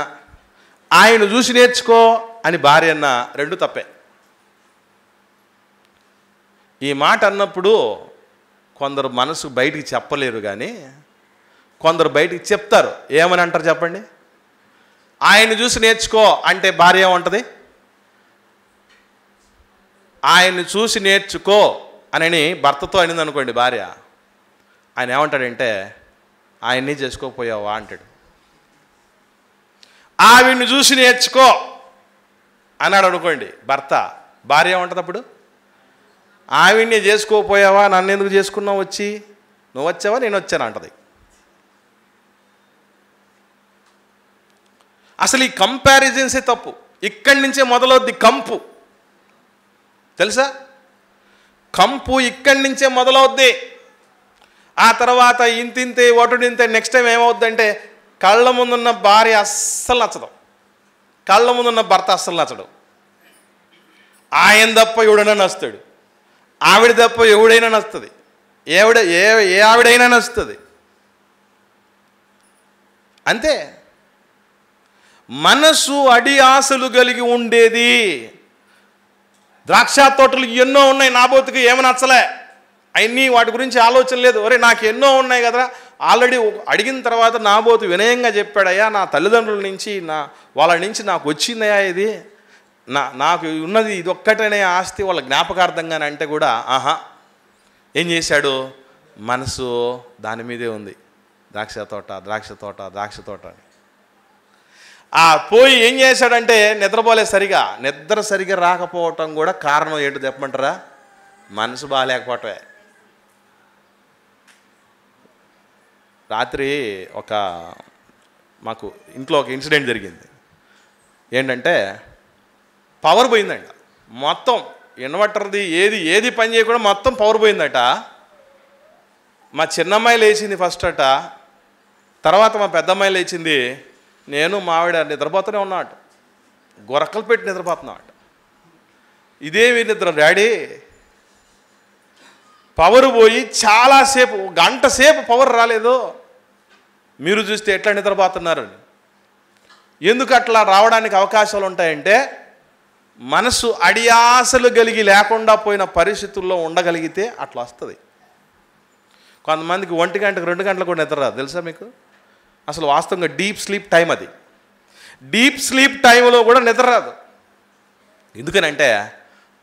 ఆయన చూసి నేర్చుకో అని భార్య అన్నా, రెండు తప్పే. ఈ మాట అన్నప్పుడు కొందరు మనసు బయటికి చెప్పలేరు, కానీ కొందరు బయటికి చెప్తారు. ఏమని అంటారు చెప్పండి? ఆయన్ని చూసి నేర్చుకో అంటే భార్య ఏమంటుంది? ఆయన్ని చూసి నేర్చుకో అని భర్తతో అనింది అనుకోండి భార్య, ఆయన ఏమంటాడంటే ఆయన్ని చేసుకోకపోయావా అంటాడు. ఆవిడ్ని చూసి నేర్చుకో అన్నాడు అనుకోండి భర్త, భార్య ఏమంటుంది అప్పుడు? ఆవిడ్ని చేసుకోకపోయావా, నన్ను ఎందుకు చేసుకున్నావు, వచ్చి నువ్వు వచ్చావా నేను వచ్చాను అంటది. అసలు ఈ కంపారిజన్సే తప్పు. ఇక్కడి నుంచే మొదలవుద్ది కంపు. తెలుసా? కంపు ఇక్కడి నుంచే మొదలవుద్ది. ఆ తర్వాత ఇంతింతే ఒటుడింతే నెక్స్ట్ టైం ఏమవుద్దంటే కళ్ళ ముందున్న భార్య అస్సలు నచ్చదు, కళ్ళ ముందున్న భర్త అస్సలు నచ్చడు. ఆయన తప్ప ఎవడైనా నచ్చుతాడు, ఆవిడ తప్ప ఎవడైనా నచ్చుతుంది, ఏ ఆవిడైనా నచ్చుతుంది. అంతే. మనసు అడి ఆశలు కలిగి ఉండేది. ద్రాక్ష తోటలు ఎన్నో ఉన్నాయి, నాబోతుకి ఏమి నచ్చలే, అన్నీ వాటి గురించి ఆలోచన లేదు. ఒరే నాకు ఎన్నో ఉన్నాయి కదరా, ఆల్రెడీ అడిగిన తర్వాత నాబోతు వినయంగా చెప్పాడయ్యా, నా తల్లిదండ్రుల నుంచి వాళ్ళ నుంచి నాకు వచ్చిందయ్యా, ఇది నాకు ఉన్నది ఇది ఒక్కటనే ఆస్తి, వాళ్ళ జ్ఞాపకార్థంగానే అంటే కూడా ఆహా, ఏం చేశాడు? మనసు దాని మీదే ఉంది. ద్రాక్ష తోట ద్రాక్ష తోట ద్రాక్ష తోట అని పోయి ఏం చేశాడంటే నిద్రపోలే సరిగా. నిద్ర సరిగా రాకపోవటం కూడా కారణం ఏంటో చెప్పమంటారా? మనసు బాగాలేకపోవటమే. రాత్రి మాకు ఇంట్లో ఒక ఇన్సిడెంట్ జరిగింది. ఏంటంటే పవర్ పోయిందంట మొత్తం. ఇన్వర్టర్ది ఏది పని చేయకుండా మొత్తం పవర్ పోయిందట. మా చిన్నమ్మాయి లేచింది ఫస్ట్ అట, తర్వాత మా పెద్దమ్మాయి లేచింది. నేను మావిడ నిద్రపోతూనే ఉన్నాట, గొరకలు పెట్టి నిద్రపోతున్నాట. ఇదేమి నిద్ర డాడీ? పవర్ పోయి చాలాసేపు, గంట సేపు పవర్ రాలేదు, మీరు చూస్తే ఎట్లా నిద్రపోతున్నారు. ఎందుకు అట్లా రావడానికి అవకాశాలు ఉంటాయంటే మనసు అడియాసలు కలిగి లేకుండా పోయిన పరిస్థితుల్లో ఉండగలిగితే అట్లా వస్తుంది. కొంతమందికి 1 గంటకు 2 గంటలు కూడా నిద్ర రాదు, తెలుసా మీకు? అసలు వాస్తవంగా డీప్ స్లీప్ టైం అది. డీప్ స్లీప్ టైంలో కూడా నిద్ర రాదు. ఎందుకనంటే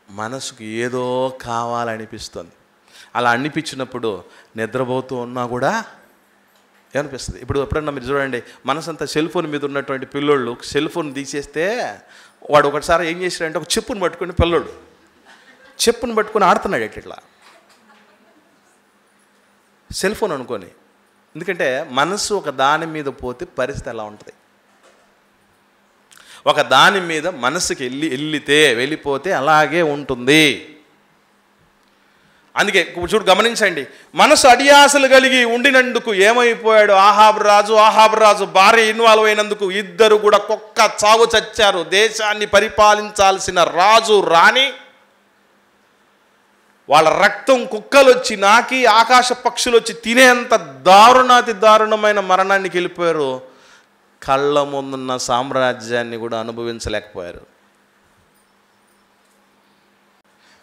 మనసుకు ఏదో కావాలనిపిస్తుంది. అలా అనిపించినప్పుడు నిద్రపోతూ ఉన్నా కూడా ఏమనిపిస్తుంది? ఇప్పుడు ఎప్పుడన్నా మీరు చూడండి, మనసంతా సెల్ ఫోన్ మీద ఉన్నటువంటి పిల్లోళ్ళు సెల్ ఫోన్ తీసేస్తే వాడు ఒకసారి ఏం చేశాడంటే ఒక చెప్పును పట్టుకుని, పిల్లోడు చెప్పును పట్టుకుని ఆడుతున్నాడు ఇట్లా సెల్ ఫోన్ అనుకొని. ఎందుకంటే మనసు ఒక దాని మీద పోతే పరిస్థితి ఎలా ఉంటుంది? ఒక దాని మీద మనసుకి వెళ్ళిపోతే అలాగే ఉంటుంది. అందుకే చూడు, గమనించండి, మనసు అడియాసలు కలిగి ఉండినందుకు ఏమైపోయాడు ఆహాబు రాజు భార్య ఇన్వాల్వ్ అయినందుకు ఇద్దరు కూడా కుక్క చావు చచ్చారు. దేశాన్ని పరిపాలించాల్సిన రాజు రాణి వాళ్ళ రక్తం కుక్కలు వచ్చి నాకి, ఆకాశ పక్షులు వచ్చి తినేంత దారుణాతి దారుణమైన మరణానికి వెళ్ళిపోయారు. కళ్ళ ముందున్న సామ్రాజ్యాన్ని కూడా అనుభవించలేకపోయారు.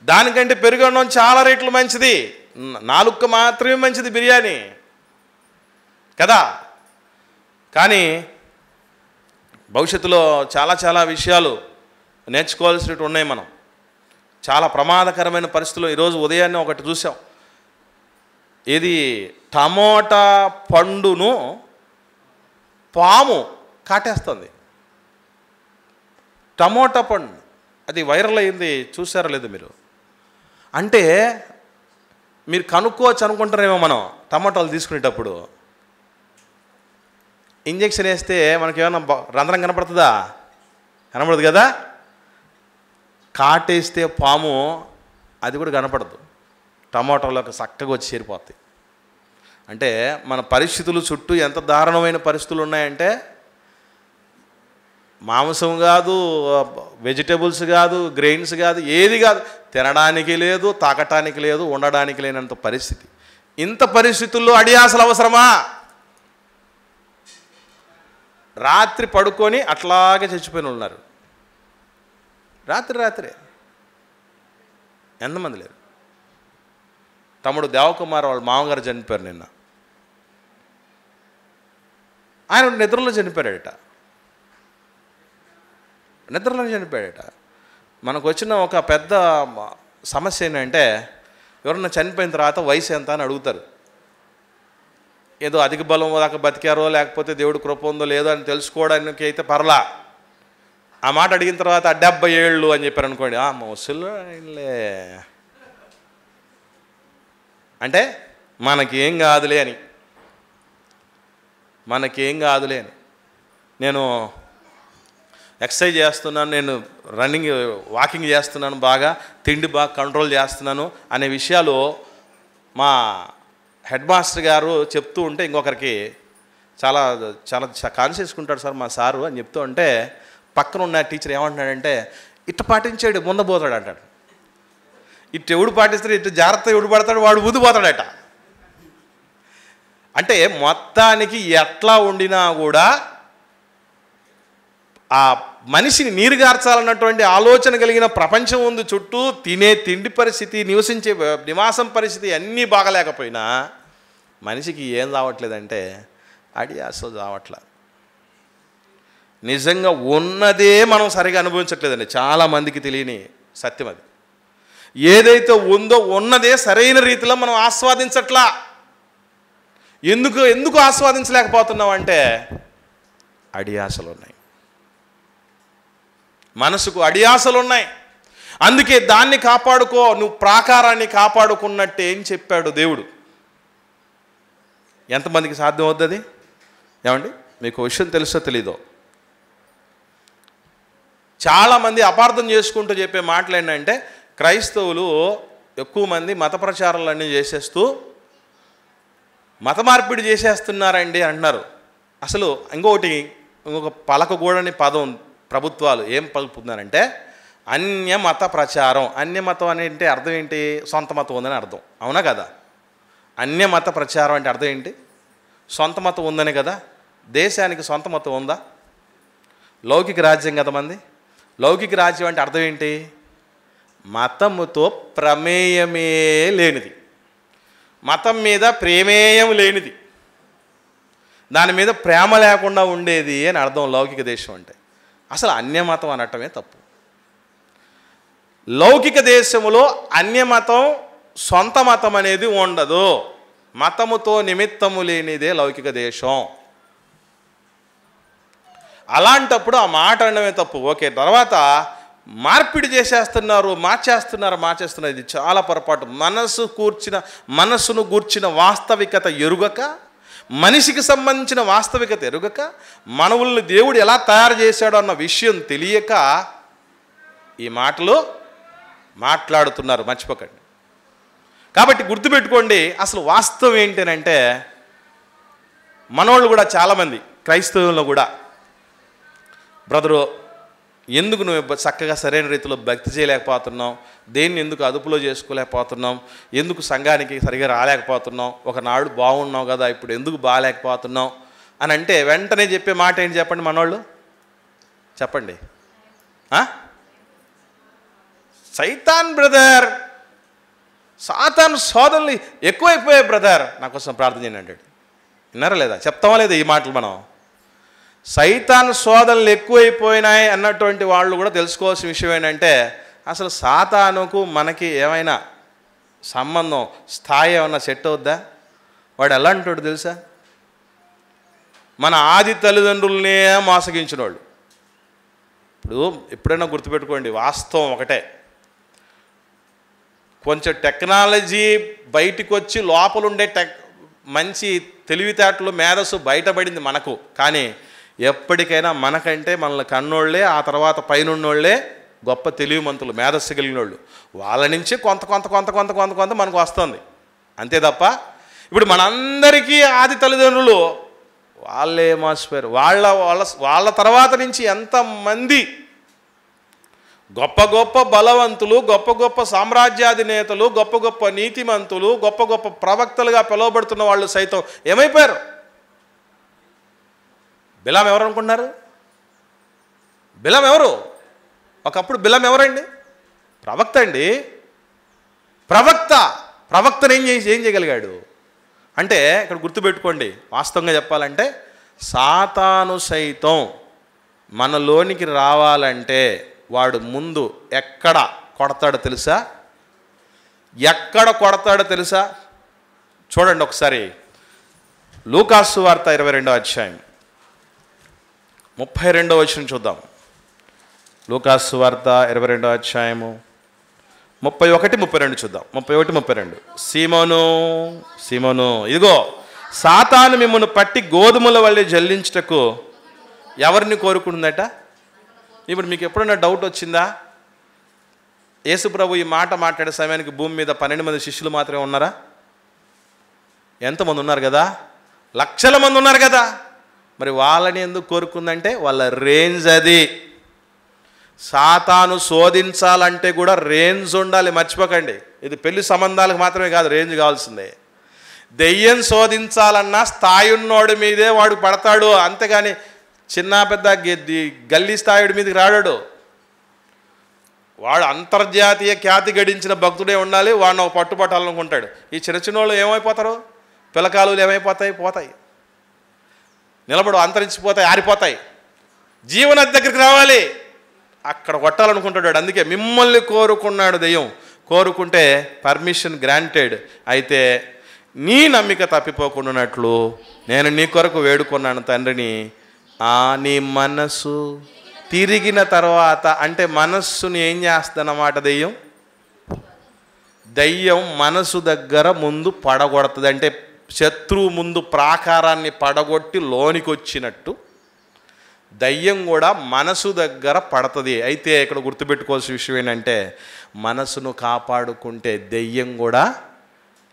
దానికంటే పెరుగన్నం చాలా రేట్లు మంచిది, 4 మాత్రమే మంచిది బిర్యానీ కదా. కానీ భవిష్యత్తులో చాలా విషయాలు నేర్చుకోవాల్సినవి ఉన్నాయి. మనం చాలా ప్రమాదకరమైన పరిస్థితుల్లో ఈరోజు ఉదయాన్నే ఒకటి చూసాం. ఇది టమోటా పండును పాము కాటేస్తుంది. టమోటా పండు అది వైరల్ అయింది, చూసారో లేదు మీరు? అంటే మీరు కనుక్కోవచ్చు అనుకుంటారేమో, మనం టమాటాలు తీసుకునేటప్పుడు ఇంజెక్షన్ వేస్తే మనకేమైనా రంధ్రం కనపడుతుందా? కనపడదు కదా. కాటేస్తే పాము అది కూడా కనపడదు, టమాటాలోకి చక్కగా వచ్చి చేరిపోతాయి. అంటే మన పరిస్థితులు చుట్టూ ఎంత దారుణమైన పరిస్థితులు ఉన్నాయంటే మాంసం కాదు, వెజిటేబుల్స్ కాదు, గ్రెయిన్స్ కాదు, ఏది కాదు, తినడానికి లేదు, తాకటానికి లేదు, ఉండడానికి లేనంత పరిస్థితి. ఇంత పరిస్థితుల్లో అడియాసలు అవసరమా? రాత్రి పడుకొని అట్లాగే చచ్చిపోయిన ఉన్నారు. రాత్రే ఎంతమంది లేరు. తమ్ముడు దేవకుమార్ వాళ్ళ మామగారు చనిపోయారు నిన్న. ఆయన నిద్రలో చనిపోయాడట. నిద్రలో చనిపోయాడట. మనకు వచ్చిన ఒక పెద్ద సమస్య ఏంటంటే, ఎవరన్నా చనిపోయిన తర్వాత వయసు ఎంత అని అడుగుతారు. ఏదో అధిక బలం దాకా బతికారో లేకపోతే దేవుడు కృప ఉందో లేదో అని తెలుసుకోవడానికి అయితే పర్లా. ఆ మాట అడిగిన తర్వాత 70 ఏళ్ళు అని చెప్పారు అనుకోండి, ముసలిలే అంటే మనకేం కాదులే అని, మనకేం కాదులే అని. నేను ఎక్సర్సైజ్ చేస్తున్నాను, నేను రన్నింగ్ వాకింగ్ చేస్తున్నాను, బాగా తిండి బాగా కంట్రోల్ చేస్తున్నాను అనే విషయాలు మా హెడ్ మాస్టర్ గారు చెప్తూ ఉంటే ఇంకొకరికి చాలా చాలా కాన్షియస్గా సార్ మా సారు అని చెప్తూ ఉంటే పక్కన ఉన్న టీచర్ ఏమంటున్నాడంటే, ఇట్ట పాటించాడు ముందపోతాడు అంటాడు. ఇటు ఎవడు పాటిస్తాడు, ఇటు జాగ్రత్త ఎవడు పడతాడు వాడు ముందుపోతాడట. అంటే మొత్తానికి ఎట్లా ఉండినా కూడా ఆ మనిషిని నీరుగార్చాలన్నటువంటి ఆలోచన కలిగిన ప్రపంచం ఉంది చుట్టూ. తినే తిండి పరిస్థితి, నివాసం పరిస్థితి అన్నీ బాగలేకపోయినా మనిషికి ఏం రావట్లేదంటే అడియాసలు రావట్లేదు. నిజంగా ఉన్నదే మనం సరిగా అనుభవించట్లేదండి. చాలామందికి తెలియని సత్యం అది. ఏదైతే ఉందో ఉన్నదే సరైన రీతిలో మనం ఆస్వాదించట్లా. ఎందుకు ఆస్వాదించలేకపోతున్నాం అంటే అడియాసలు ఉన్నాయి, మనసుకు అడియాసలు ఉన్నాయి. అందుకే దాన్ని కాపాడుకో, నువ్వు ప్రాకారాన్ని కాపాడుకున్నట్టే ఏం చెప్పాడు దేవుడు. ఎంతమందికి సాధ్యం అవుతుంది ఏమండి? మీకు విషయం తెలుసో తెలీదో, చాలామంది అపార్థం చేసుకుంటూ చెప్పే మాటలు ఏంటంటే, క్రైస్తవులు ఎక్కువ మంది మత ప్రచారాలన్నీ చేసేస్తూ మత మార్పిడి చేసేస్తున్నారండి అంటున్నారు. అసలు ఇంకొక పలకగూడని పదం ప్రభుత్వాలు ఏం పలుకుతున్నారంటే అన్యమత ప్రచారం. అన్యమతం అంటే అర్థం ఏంటి? సొంత మతం ఉందని అర్థం, అవునా కదా? అన్యమత ప్రచారం అంటే అర్థం ఏంటి? సొంత మతం ఉందని కదా. దేశానికి సొంత మతం ఉందా? లౌకిక రాజ్యం కదా మంది. లౌకిక రాజ్యం అంటే అర్థం ఏంటి? మతముతో ప్రమేయమే లేనిది, మతం మీద ప్రేమేయం లేనిది, దాని మీద ప్రేమ లేకుండా ఉండేది అని అర్థం లౌకిక దేశం అంటే. అసలు అన్యమతం అనటమే తప్పు. లౌకిక దేశంలో అన్యమతం, సొంత మతం అనేది ఉండదు. మతముతో నిమిత్తము లేనిదే లౌకిక దేశం. అలాంటప్పుడు ఆ మాట అనడమే తప్పు. ఓకే, తర్వాత మార్పిడి చేసేస్తున్నారు, మార్చేస్తున్నారు. ఇది చాలా పొరపాటు. మనస్సును గూర్చిన వాస్తవికత ఎరుగక, మనిషికి సంబంధించిన వాస్తవికత ఎరుగక, మనవుల్ని దేవుడు ఎలా తయారు చేశాడో అన్న విషయం తెలియక ఈ మాటలు మాట్లాడుతున్నారు. మర్చిపోకండి. కాబట్టి గుర్తుపెట్టుకోండి, అసలు వాస్తవం ఏంటనంటే మనోళ్ళు కూడా చాలామంది క్రైస్తవుల్లో కూడా, బ్రదరు ఎందుకు నువ్వు చక్కగా సరైన రీతిలో భక్తి చేయలేకపోతున్నావు, దేన్ని ఎందుకు అదుపులో చేసుకోలేకపోతున్నాం, ఎందుకు సంఘానికి సరిగా రాలేకపోతున్నాం, ఒకనాడు బాగున్నావు కదా ఇప్పుడు ఎందుకు బాగాలేకపోతున్నావు అని అంటే వెంటనే చెప్పే మాట ఏంటి చెప్పండి మనోళ్ళు? చెప్పండి. సైతాన్ బ్రదర్, సాతాను సోదరులు ఎక్కువైపోయాయి బ్రదర్, నా కోసం ప్రార్థన చేయండి అంటాడు. విన్నారా లేదా? చెప్తామా లేదా ఈ మాటలు? మనం సైతాను శోధనలు ఎక్కువైపోయినాయి అన్నటువంటి వాళ్ళు కూడా తెలుసుకోవాల్సిన విషయం ఏంటంటే, అసలు సాతానుకు మనకి ఏమైనా సంబంధం, స్థాయి ఏమైనా సెట్ అవుద్దా? వాడు ఎలా అంటాడు తెలుసా? మన ఆది తల్లిదండ్రులనే మోసగించిన వాళ్ళు. ఇప్పుడు ఎప్పుడైనా గుర్తుపెట్టుకోండి, వాస్తవం ఒకటే. కొంచెం టెక్నాలజీ బయటికి వచ్చి లోపలుండే మంచి తెలివితేటలు, మేధస్సు బయటపడింది మనకు. కానీ ఎప్పటికైనా మనకంటే మనల్ని కన్నోళ్లే, ఆ తర్వాత పైనున్నోళ్లే గొప్ప తెలివిమంతులు, మేధస్సు కలిగిన వాళ్ళు. వాళ్ళ నుంచి కొంత కొంత కొంత కొంత కొంత కొంత మనకు వస్తుంది, అంతే తప్ప ఇప్పుడు మనందరికీ ఆది తల్లిదండ్రులు వాళ్ళే మోసపోయారు. వాళ్ళ తర్వాత నుంచి ఎంతమంది గొప్ప గొప్ప బలవంతులు, గొప్ప గొప్ప సామ్రాజ్యాధినేతలు, గొప్ప గొప్ప నీతిమంతులు, గొప్ప గొప్ప ప్రవక్తలుగా పిలువబడుతున్న వాళ్ళు సైతం ఏమైపోయారు? బిలాం ఎవరు అనుకున్నారు? బిలాం ఎవరు? ఒకప్పుడు బిలాం ఎవరండి? ప్రవక్త అండి. ప్రవక్తను ఏం చేయగలిగాడు అంటే, ఇక్కడ గుర్తుపెట్టుకోండి, వాస్తవంగా చెప్పాలంటే సాతాను సైతం మనలోనికి రావాలంటే వాడు ముందు ఎక్కడ కొడతాడో తెలుసా? ఎక్కడ కొడతాడో తెలుసా? చూడండి ఒకసారి లూకాసు వార్త 22వ అధ్యాయం 32వ వచనం చూద్దాం. లూకాసు వార్త 22వ అధ్యాయము 31, 32 చూద్దాం. 31, 32. సీమోను సీమోను, ఇదిగో సాతాను మిమ్మల్ని పట్టి గోధుమల వల్లే జల్లించుటకు ఎవరిని కోరుకుంటుందట? ఇప్పుడు మీకు ఎప్పుడైనా డౌట్ వచ్చిందా? యేసుప్రభు ఈ మాట మాట్లాడే సమయానికి భూమి మీద 12 మంది శిష్యులు మాత్రమే ఉన్నారా? ఎంతమంది ఉన్నారు కదా? లక్షల మంది ఉన్నారు కదా. మరి వాళ్ళని ఎందుకు కోరుకుందంటే వాళ్ళ రేంజ్ అది. సాతాను శోధించాలంటే కూడా రేంజ్ ఉండాలి, మర్చిపోకండి. ఇది పెళ్లి సంబంధాలకు మాత్రమే కాదు, రేంజ్ కావాల్సిందే. దెయ్యం శోధించాలన్నా స్థాయి ఉన్నోడి మీదే వాడు పడతాడు, అంతేగాని చిన్న పెద్ద గల్లీ స్థాయిడి మీదకి రాడాడు. వాడు అంతర్జాతీయ ఖ్యాతి గడించిన భక్తుడే ఉండాలి, వాడిని ఒక పట్టుబట్టాలనుకుంటాడు. ఈ చిన్న చిన్న వాళ్ళు ఏమైపోతారు? పిల్లకాలులు ఏమైపోతాయి? పోతాయి, నిలబడు, అంతరించిపోతాయి, ఆరిపోతాయి. జీవనది దగ్గరికి రావాలి, అక్కడ కొట్టాలనుకుంటాడు. అందుకే మిమ్మల్ని కోరుకున్నాడు దెయ్యం. కోరుకుంటే పర్మిషన్ గ్రాంటెడ్. అయితే నీ నమ్మిక తప్పిపోకుండానట్లు నేను నీ కొరకు వేడుకున్నాను తండ్రిని. నీ మనస్సు తిరిగిన తర్వాత, అంటే మనస్సుని ఏం చేస్తుందన్నమాట దెయ్యం? దెయ్యం మనసు దగ్గర ముందు పడగొడుతుంది. అంటే శత్రువు ముందు ప్రాకారాన్ని పడగొట్టి లోనికి వచ్చినట్టు దయ్యం కూడా మనసు దగ్గర పడుతుంది. అయితే ఇక్కడ గుర్తుపెట్టుకోవాల్సిన విషయం ఏంటంటే మనసును కాపాడుకుంటే దెయ్యం కూడా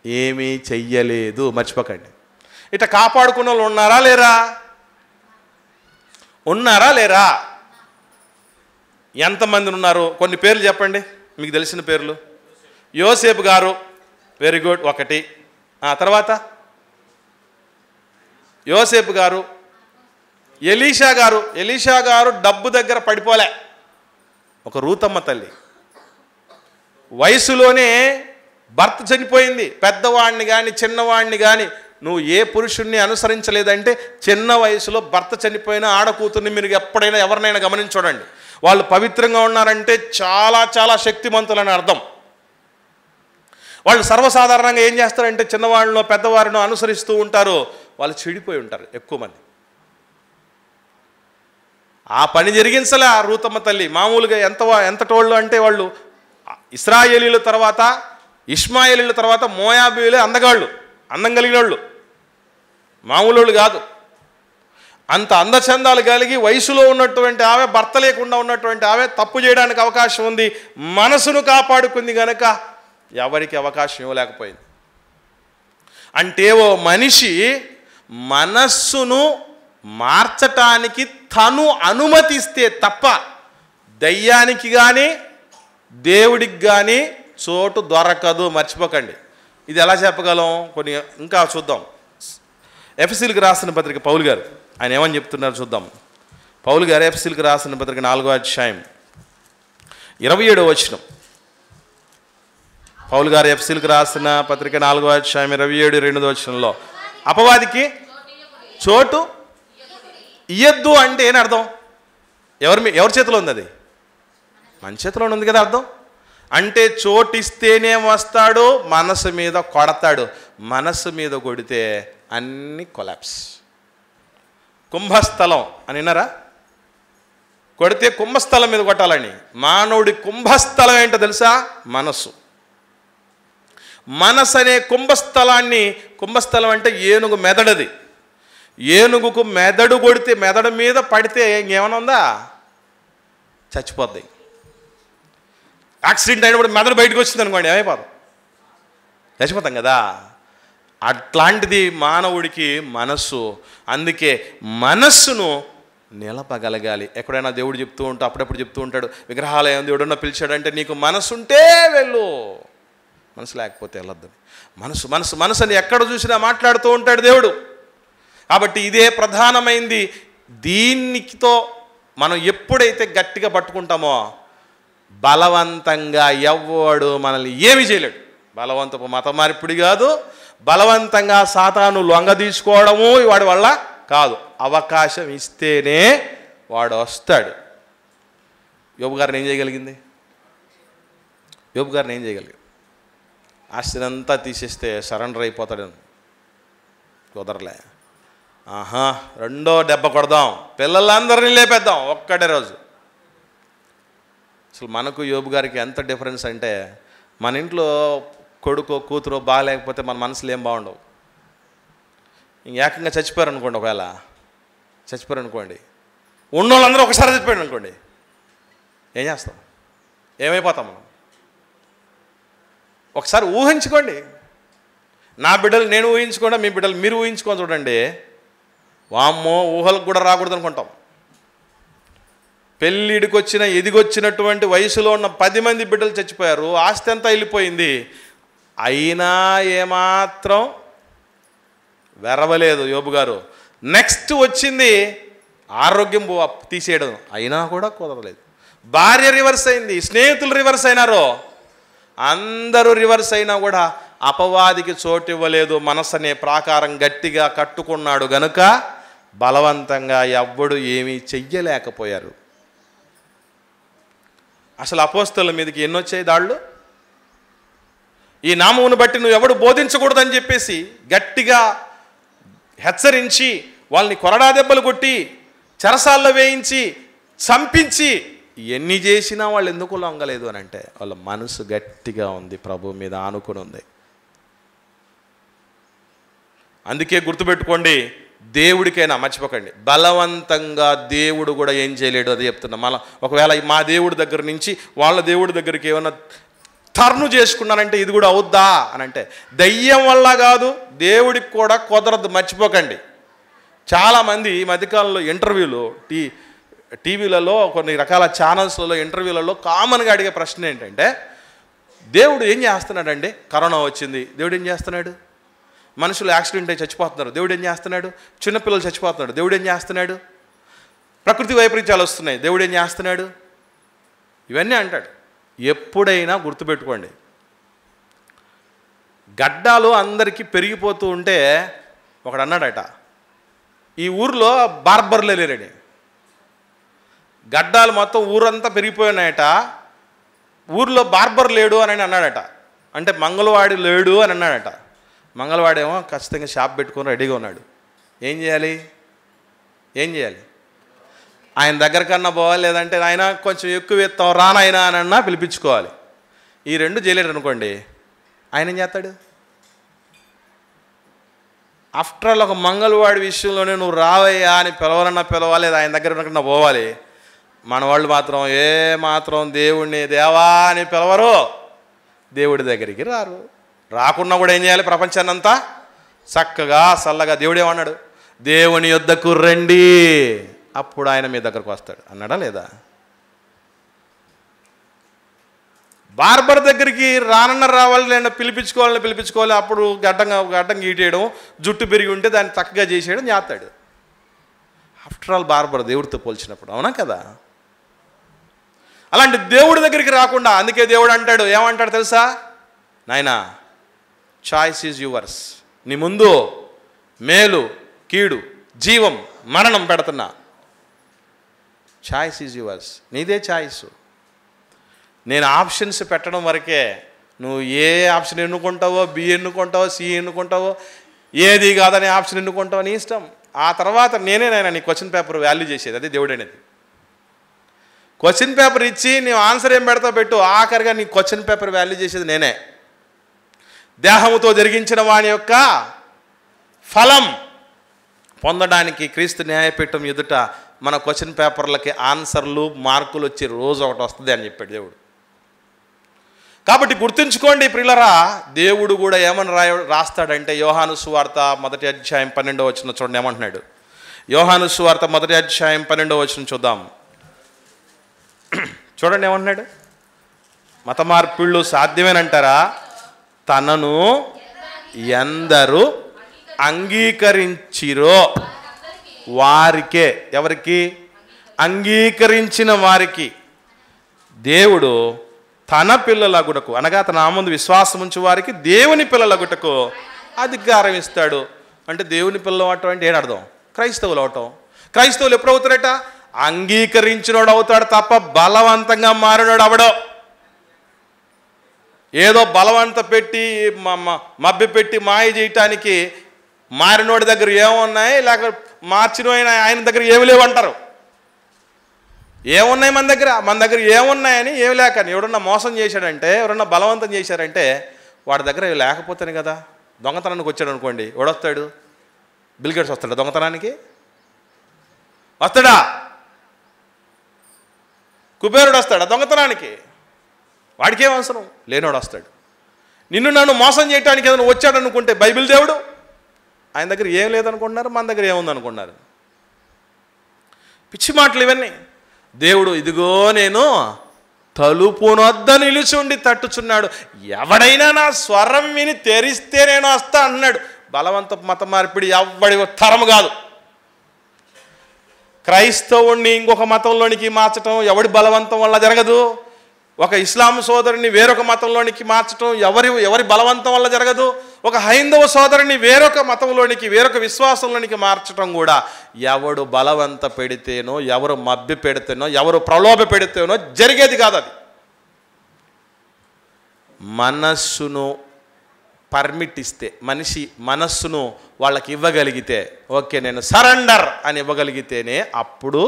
ఏమీ చెయ్యలేదు, మర్చిపోకండి. ఇట్లా కాపాడుకున్న వాళ్ళు ఉన్నారా లేరా? ఉన్నారా లేరా? ఎంతమంది ఉన్నారు? కొన్ని పేర్లు చెప్పండి, మీకు తెలిసిన పేర్లు. యోసేపు గారు, వెరీ గుడ్, ఒకటి. తర్వాత యోసేపు గారు. ఎలీషా గారు. ఎలీషా గారు డబ్బు దగ్గర పడిపోలే. ఒక రూతమ్మ తల్లి వయసులోనే భర్త చనిపోయింది. పెద్దవాడిని కానీ చిన్నవాడిని కానీ నువ్వు ఏ పురుషుణ్ణి అనుసరించలేదంటే చిన్న వయసులో భర్త చనిపోయిన ఆడకూతుర్ని మీరు ఎప్పుడైనా ఎవరినైనా గమనించండి. వాళ్ళు పవిత్రంగా ఉన్నారంటే చాలా చాలా శక్తిమంతులని అర్థం. వాళ్ళు సర్వసాధారణంగా ఏం చేస్తారంటే చిన్నవాళ్ళను పెద్దవారిను అనుసరిస్తూ ఉంటారు. వాళ్ళు చెడిపోయి ఉంటారు ఎక్కువ మంది. ఆ పని జరిగించలే ఆ రూతమ్మ తల్లి. మామూలుగా ఎంతటోళ్ళు అంటే వాళ్ళు ఇశ్రాయేలీల తర్వాత ఇష్మాయేలీల తర్వాత మోయాబీలే అందగాళ్ళు, అందం కలిగిన వాళ్ళు, మామూలు వాళ్ళు కాదు. అంత అందచందాలు కలిగి వయసులో ఉన్నటువంటి ఆమె, భర్త లేకుండా ఉన్నటువంటి ఆమె తప్పు చేయడానికి అవకాశం ఉంది. మనసును కాపాడుకుంది కనుక ఎవరికి అవకాశం ఇవ్వలేకపోయింది. అంటే ఓ మనిషి మనస్సును మార్చటానికి తను అనుమతిస్తే తప్ప దయ్యానికి కానీ దేవుడికి కానీ చోటు దొరకదు, మర్చిపోకండి. ఇది ఎలా చెప్పగలం? కొన్ని ఇంకా చూద్దాం. ఎఫెసీయులకు రాసిన పత్రిక పౌలు గారు ఆయన ఏమని చెప్తున్నారు చూద్దాం. పౌలు గారు ఎఫెసీయులకు రాసిన పత్రిక 4వ అధ్యాయం 27వ వచనం. పౌలు గారు ఎఫెసీయులకు రాసిన పత్రిక 4వ అధ్యాయం 27, 2వ వచనంలో అపవాదికి చోటు ఇయ్యద్దు అంటే ఏం అర్థం? ఎవరి చేతిలో ఉంది? అది మన చేతిలో ఉంది కదా అర్థం. అంటే చోటిస్తేనే వస్తాడు, మనసు మీద కొడతాడు. మనసు మీద కొడితే అన్ని కొలాప్స్. కుంభస్థలం అని విన్నారా? కొడితే కుంభస్థలం మీద కొట్టాలని. మానవుడి కుంభస్థలం ఏంటో తెలుసా? మనసు. మనసు అనే కుంభస్థలం అంటే ఏనుగు మెదడది. ఏనుగుకు మెదడు కొడితే, మెదడు మీద పడితే ఇంకేమైనా ఉందా? చచ్చిపోద్ది. యాక్సిడెంట్ అయినప్పుడు మెదడు బయటకు వచ్చింది అనుకోండి, ఏమైపోతాం? చచ్చిపోతాం కదా. అట్లాంటిది మానవుడికి మనస్సు. అందుకే మనస్సును నిలపగలగాలి. ఎక్కడైనా దేవుడు చెప్తూ ఉంటాడు, అప్పుడప్పుడు చెప్తూ ఉంటాడు, విగ్రహాలయం దేవుడన్నా పిలిచాడంటే నీకు మనసు ఉంటే వెళ్ళు, మనసు లేకపోతే వెళ్ళొద్దు. మనసు మనసు మనసు అని ఎక్కడ చూసినా మాట్లాడుతూ ఉంటాడు దేవుడు. కాబట్టి ఇదే ప్రధానమైంది. దీనితో మనం ఎప్పుడైతే గట్టిగా పట్టుకుంటామో బలవంతంగా ఎవ్వడు మనల్ని ఏమి చేయలేడు. బలవంతపు మత మార్పిడి కాదు, బలవంతంగా సాతాను లొంగ తీసుకోవడము వాడి వల్ల కాదు, అవకాశం ఇస్తేనే వాడు వస్తాడు. యోబు గారిని ఏం చేయగలిగింది? యోబు గారిని ఏం చేయగలిగింది? ఆస్తినంతా తీసేస్తే సరెండర్ అయిపోతాడు. కుదరలే. రెండో దెబ్బ కొడదాం, పిల్లలందరినీ లేపేద్దాం ఒక్కడే రోజు. అసలు మనకు యోబు గారికి ఎంత డిఫరెన్స్ అంటే, మన ఇంట్లో కొడుకో కూతురో బాగాలేకపోతే మన మనసులు ఏం బాగుండవు. ఏకంగా చచ్చిపోయారు అనుకోండి, ఒకవేళ చచ్చిపోయారు అనుకోండి, ఉన్నోళ్ళందరూ ఒకసారి చచ్చిపోయాడు అనుకోండి, ఏం చేస్తాం? ఏమైపోతాం మనం? ఒకసారి ఊహించుకోండి. నా బిడ్డలు నేను ఊహించుకోండి, మీ బిడ్డలు మీరు ఊహించుకొని చూడండి. వామ్మో, ఊహలకు కూడా రాకూడదు అనుకుంటాం. పెళ్ళిడికి వచ్చిన ఎదిగొచ్చినటువంటి వయసులో ఉన్న 10 మంది బిడ్డలు చచ్చిపోయారు, ఆస్తి అంతా వెళ్ళిపోయింది. అయినా ఏమాత్రం వెరవలేదు యోబు గారు. నెక్స్ట్ వచ్చింది ఆరోగ్యం తీసేయడం, అయినా కూడా కుదరలేదు. భార్య రివర్స్ అయింది, స్నేహితులు రివర్స్ అయినారు, అందరూ రివర్స్ అయినా కూడా అపవాదికి చోటు ఇవ్వలేదు. మనసు అనే ప్రాకారం గట్టిగా కట్టుకున్నాడు గనుక బలవంతంగా ఎవ్వడు ఏమీ చెయ్యలేకపోయారు. అసలు అపోస్తలుల మీదకి ఎన్నొచ్చాయి దాళ్ళు? ఈ నామమును బట్టి నువ్వు ఎవడు బోధించకూడదని చెప్పేసి గట్టిగా హెచ్చరించి, వాళ్ళని కొరడా దెబ్బలు కొట్టి, చెరసాల్లో వేయించి, చంపించి, ఎన్ని చేసినా వాళ్ళు ఎందుకు లొంగలేదు అని అంటే వాళ్ళ మనసు గట్టిగా ఉంది, ప్రభు మీద ఆనుకుని ఉంది. అందుకే గుర్తుపెట్టుకోండి, దేవుడికైనా మర్చిపోకండి, బలవంతంగా దేవుడు కూడా ఏం చేయలేడు. అది చెప్తున్నా. మళ్ళీ ఒకవేళ మా దేవుడి దగ్గర నుంచి వాళ్ళ దేవుడి దగ్గరికి ఏమైనా టర్ను చేసుకున్నానంటే ఇది కూడా అవుద్దా అని అంటే, దయ్యం వల్ల కాదు, దేవుడికి కూడా కుదరదు. మర్చిపోకండి. చాలామంది ఈ మధ్యకాలంలో ఇంటర్వ్యూలు టీవీలలో కొన్ని రకాల ఛానల్స్లలో ఇంటర్వ్యూలలో కామన్గా అడిగే ప్రశ్న ఏంటంటే, దేవుడు ఏం చేస్తున్నాడండి? కరోనా వచ్చింది, దేవుడు ఏం చేస్తున్నాడు? మనుషులు యాక్సిడెంట్ అయి చచ్చిపోతున్నారు, దేవుడు ఏం చేస్తున్నాడు? చిన్నపిల్లలు చచ్చిపోతున్నాడు, దేవుడు ఏం చేస్తున్నాడు? ప్రకృతి వైపరీత్యాలు వస్తున్నాయి, దేవుడు ఏం చేస్తున్నాడు? ఇవన్నీ అంటాడు. ఎప్పుడైనా గుర్తుపెట్టుకోండి, గడ్డాలు అందరికీ పెరిగిపోతూ ఉంటే ఒకడు అన్నాడట, ఈ ఊర్లో బార్బర్లే లేరని. గడ్డాలు మొత్తం ఊరంతా పెరిగిపోయినాయట, ఊర్లో బార్బర్ లేడు అని అన్నాడట. అంటే మంగళవాడి లేడు అని అన్నాడట. మంగళవాడేమో ఖచ్చితంగా షాప్ పెట్టుకొని రెడీగా ఉన్నాడు. ఏం చేయాలి? ఆయన దగ్గర కన్నా పోవాలి, లేదంటే ఆయన కొంచెం ఎక్కువ ఇస్తాం రానాయన అని అన్నా పిలిపించుకోవాలి. ఈ రెండు చేయలేడు అనుకోండి, ఆయన ఏం చేస్తాడు? ఆఫ్టర్ ఆల్ ఒక మంగళవాడి విషయంలోనే నువ్వు రావయ్యా అని పిలవాలన్నా పిలవాలి, ఆయన దగ్గర కన్నా పోవాలి. మన వాళ్ళు మాత్రం మాత్రం దేవుడిని దేవా అని పిలవరు, దేవుడి దగ్గరికి రారు. రాకున్నా కూడా ఏం చేయాలి? ప్రపంచాన్ని అంతా చక్కగా చల్లగా దేవుడు ఏమన్నాడు? దేవుని యొద్దకు రండి, అప్పుడు ఆయన మీ దగ్గరకు వస్తాడు అన్నాడా లేదా? బార్బర్ దగ్గరికి రావాలి, లేదా పిలిపించుకోవాలి. అప్పుడు గడ్డం గీటేయడం, జుట్టు పెరిగి ఉంటే దాన్ని చక్కగా చేసేయడం చేస్తాడు. ఆఫ్టర్ ఆల్ బార్బర్ దేవుడితో పోల్చినప్పుడు, అవునా కదా? అలాంటి దేవుడి దగ్గరికి రాకుండా, అందుకే దేవుడు అంటాడు, ఏమంటాడు తెలుసా? నాయనా, చాయిస్ ఈజ్ యువర్స్. నీ ముందు మేలు కీడు జీవం మరణం పెడుతున్నా, చాయిస్ ఈజ్ యువర్స్. నీదే చాయిస్. నేను ఆప్షన్స్ పెట్టడం వరకే. నువ్వు ఏ ఆప్షన్ ఎన్నుకుంటావో, బి ఎన్నుకుంటావో, సి ఎన్నుకుంటావో, ఏది కాదనే ఆప్షన్ ఎన్నుకుంటావో నీ ఇష్టం. ఆ తర్వాత నేనేనైనా నీ క్వశ్చన్ పేపర్ వాల్యూ చేసేది. అది దేవుడు అనేది. క్వశ్చన్ పేపర్ ఇచ్చి నీవు ఆన్సర్ ఏం పెడతావు పెట్టు, ఆఖరిగా నీ క్వశ్చన్ పేపర్ వాల్యూ చేసేది నేనే. దేహముతో జరిగించిన వాని యొక్క ఫలం పొందడానికి క్రీస్తు న్యాయపీఠం ఎదుట మన క్వశ్చన్ పేపర్లకి ఆన్సర్లు మార్కులు వచ్చే రోజు ఒకటి వస్తుంది అని చెప్పాడు దేవుడు. కాబట్టి గుర్తుంచుకోండి ప్రియులరా, దేవుడు కూడా ఏమని రాస్తాడంటే, యోహాను సువార్త 1వ అధ్యాయం 12వ వచనం చూడండి ఏమంటున్నాడు. యోహాను సువార్త 1వ అధ్యాయం 12వ వచనం చూద్దాం. చూడండి ఏమంటున్నాడు. మత మార్పిళ్ళు సాధ్యమేనంటారా? తనను ఎందరూ అంగీకరించిరో వారికే, ఎవరికి? అంగీకరించిన వారికి దేవుడు తన పిల్లలగుటకు, అనగా తన నామందు విశ్వాసం ఉంచు వారికి దేవుని పిల్లలగుటకు అధికారం ఇస్తాడు. అంటే దేవుని పిల్లలు అంటే ఏంటి అర్థం? క్రైస్తవులు అవటం. క్రైస్తవులు ఎప్పుడు అవుతారట? అంగీకరించినోడు అవుతాడు తప్ప బలవంతంగా మారినోడు అవడో. ఏదో బలవంత పెట్టి మభ్య పెట్టి మాయ చేయటానికి మారినోడి దగ్గర ఏమున్నాయి, లేక మార్చిన ఆయన దగ్గర ఏమి లేవంటారు. ఏమున్నాయి మన దగ్గర ఏమున్నాయని ఏమి లేకని. ఎవడన్నా మోసం చేశాడంటే, ఎవరన్నా బలవంతం చేశారంటే వాడి దగ్గర లేకపోతేనే కదా. దొంగతనానికి వచ్చాడు అనుకోండి, ఎవడొస్తాడు? బిల్ గేట్స్ వస్తాడా దొంగతనానికి? వస్తాడా? కుబేరుడు వస్తాడా దొంగతనానికి? వాడికి ఏం అవసరం? లేనోడు వస్తాడు. నిన్ను నన్ను మోసం చేయడానికి ఏదైనా వచ్చాడు అనుకుంటే బైబిల్ దేవుడు ఆయన దగ్గర ఏం లేదనుకుంటున్నారు, మన దగ్గర ఏముందనుకుంటున్నారు. పిచ్చి మాటలు ఇవన్నీ. దేవుడు ఇదిగో నేను తలుపునొద్ద నిలుచుండి తట్టుచున్నాడు, ఎవడైనా నా స్వరం విని తెరిస్తే నేను వస్తా అన్నాడు. బలవంతపు మత మార్పిడి ఎవడి తరం కాదు. క్రైస్తవుణ్ణి ఇంకొక మతంలోనికి మార్చడం ఎవడి బలవంతం వల్ల జరగదు. ఒక ఇస్లాం సోదరుని వేరొక మతంలోనికి మార్చడం ఎవరి బలవంతం వల్ల జరగదు. ఒక హైందవ సోదరుని వేరొక మతంలోనికి, వేరొక విశ్వాసంలోనికి మార్చడం కూడా ఎవడు బలవంత పెడితేనో, ఎవరు మభ్య పెడితేనో, ఎవరు ప్రలోభ పెడితేనో జరిగేది కాదు. అది మనస్సును పర్మిట్ ఇస్తే, మనిషి మనస్సును వాళ్ళకి ఇవ్వగలిగితే, ఓకే నేను సరెండర్ అని ఇవ్వగలిగితేనే అప్పుడు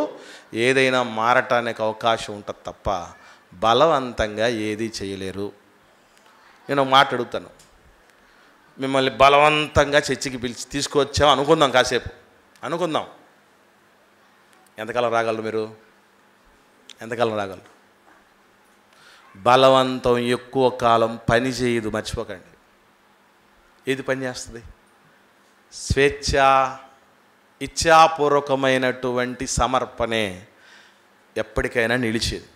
ఏదైనా మారటానికి అవకాశం ఉంటుంది తప్ప బలవంతంగా ఏదీ చేయలేరు. నేను ఒక మాట అడుగుతాను, మిమ్మల్ని బలవంతంగా చర్చికి పిలిచి తీసుకొచ్చాం అనుకుందాం, కాసేపు అనుకుందాం. ఎంతకాలం రాగలరు మీరు? ఎంతకాలం రాగలరు? బలవంతం ఎక్కువ కాలం పని చేయదు, మర్చిపోకండి. ఏది పని చేస్తుంది? స్వేచ్ఛ, ఇచ్ఛాపూర్వకమైనటువంటి సమర్పణే ఎప్పటికైనా నిలిచేది.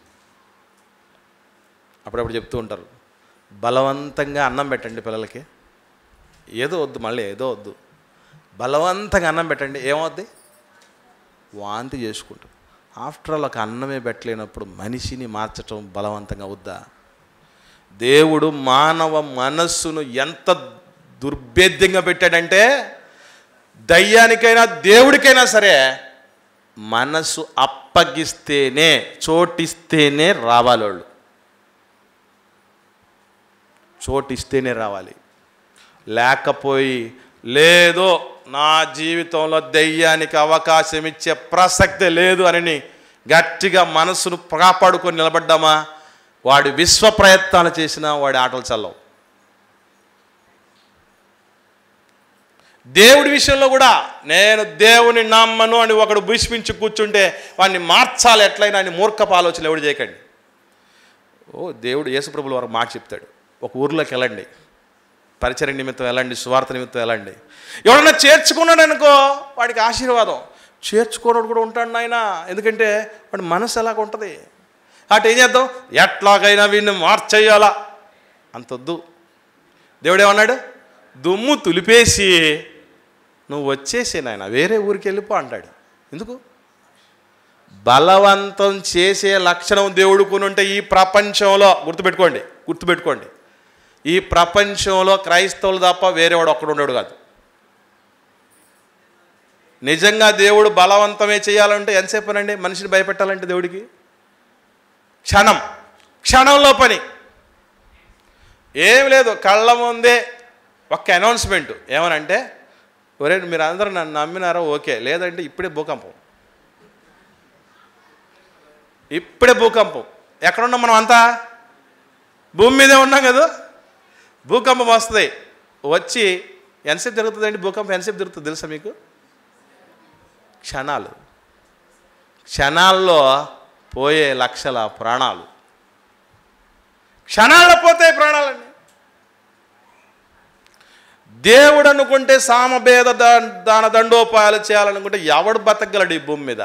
అప్పుడప్పుడు చెప్తూ ఉంటారు, బలవంతంగా అన్నం పెట్టండి పిల్లలకి, ఏదో వద్దు, మళ్ళీ ఏదో వద్దు, బలవంతంగా అన్నం పెట్టండి, ఏమవుద్ది? వాంతి చేసుకుంటాం. ఆఫ్టర్ ఆల్ ఒక అన్నమే పెట్టలేనప్పుడు మనిషిని మార్చటం బలవంతంగా వద్దా? దేవుడు మానవ మనస్సును ఎంత దుర్భేద్యంగా పెట్టాడంటే, దయ్యానికైనా దేవుడికైనా సరే మనస్సు అప్పగిస్తేనే, చోటిస్తేనే రావాలి. వాళ్ళు చోటిస్తేనే రావాలి. లేకపోయి లేదో నా జీవితంలో దెయ్యానికి అవకాశం ఇచ్చే ప్రసక్తే లేదు అని గట్టిగా మనసును కాపాడుకొని నిలబడ్డామా, వాడి విశ్వ ప్రయత్నాలు చేసినా వాడి ఆటలు చల్లవు. దేవుడి విషయంలో కూడా నేను దేవుని నమ్మను అని ఒకడు భీష్మించి కూర్చుంటే వాడిని మార్చాలి ఎట్లయినా అని మూర్ఖపు ఆలోచనలు ఎవడు చేయకండి. దేవుడు యేసుప్రభుల వారు మాట చెప్తాడు, ఒక ఊర్లోకి వెళ్ళండి, పరిచర్య నిమిత్తం వెళ్ళండి, సువార్త నిమిత్తం వెళ్ళండి. ఎవడన్నా చేర్చుకున్నాడు అనుకో వాడికి ఆశీర్వాదం. చేర్చుకోవడం కూడా ఉంటాడు ఆయన, ఎందుకంటే వాడి మనసు ఎలాగ ఉంటుంది. అటు ఏం చేద్దాం, ఎట్లాగైనా వీడిని మార్చేయాలా అంతొద్దు. దేవుడు ఏమన్నాడు? దుమ్ము తులిపేసి నువ్వు వచ్చేసే నాయన, వేరే ఊరికి వెళ్ళిపో అంటాడు. ఎందుకు? బలవంతం చేసే లక్షణం దేవుడుకుని ఉంటే ఈ ప్రపంచంలో గుర్తుపెట్టుకోండి, ఈ ప్రపంచంలో క్రైస్తవులు తప్ప వేరేవాడు ఒక్కడు ఉండడు కాదు. నిజంగా దేవుడు బలవంతమే చేయాలంటే ఎంతసేపనండి? మనిషిని భయపెట్టాలంటే దేవుడికి క్షణంలో పని ఏం లేదు. కళ్ళ ముందే ఒక్క అనౌన్స్మెంట్, ఏమనంటే ఒరే మీరు అందరూ నన్ను నమ్మినారో ఓకే, లేదంటే ఇప్పుడే భూకంపం. ఎక్కడున్నాం మనం? అంతా భూమి మీదే ఉన్నాం కదా. భూకంపం వస్తుంది, వచ్చి ఎంతసేపు జరుగుతుందండి భూకంపం? ఎంతసేపు జరుగుతుంది తెలుసా మీకు? క్షణాల్లో పోయే లక్షల ప్రాణాలు, క్షణాల్లో పోతాయి ప్రాణాలన్నీ. దేవుడు అనుకుంటే సామభేద దాన దండోపాయాలు చేయాలనుకుంటే ఎవడు బతకగలడు ఈ భూమి మీద?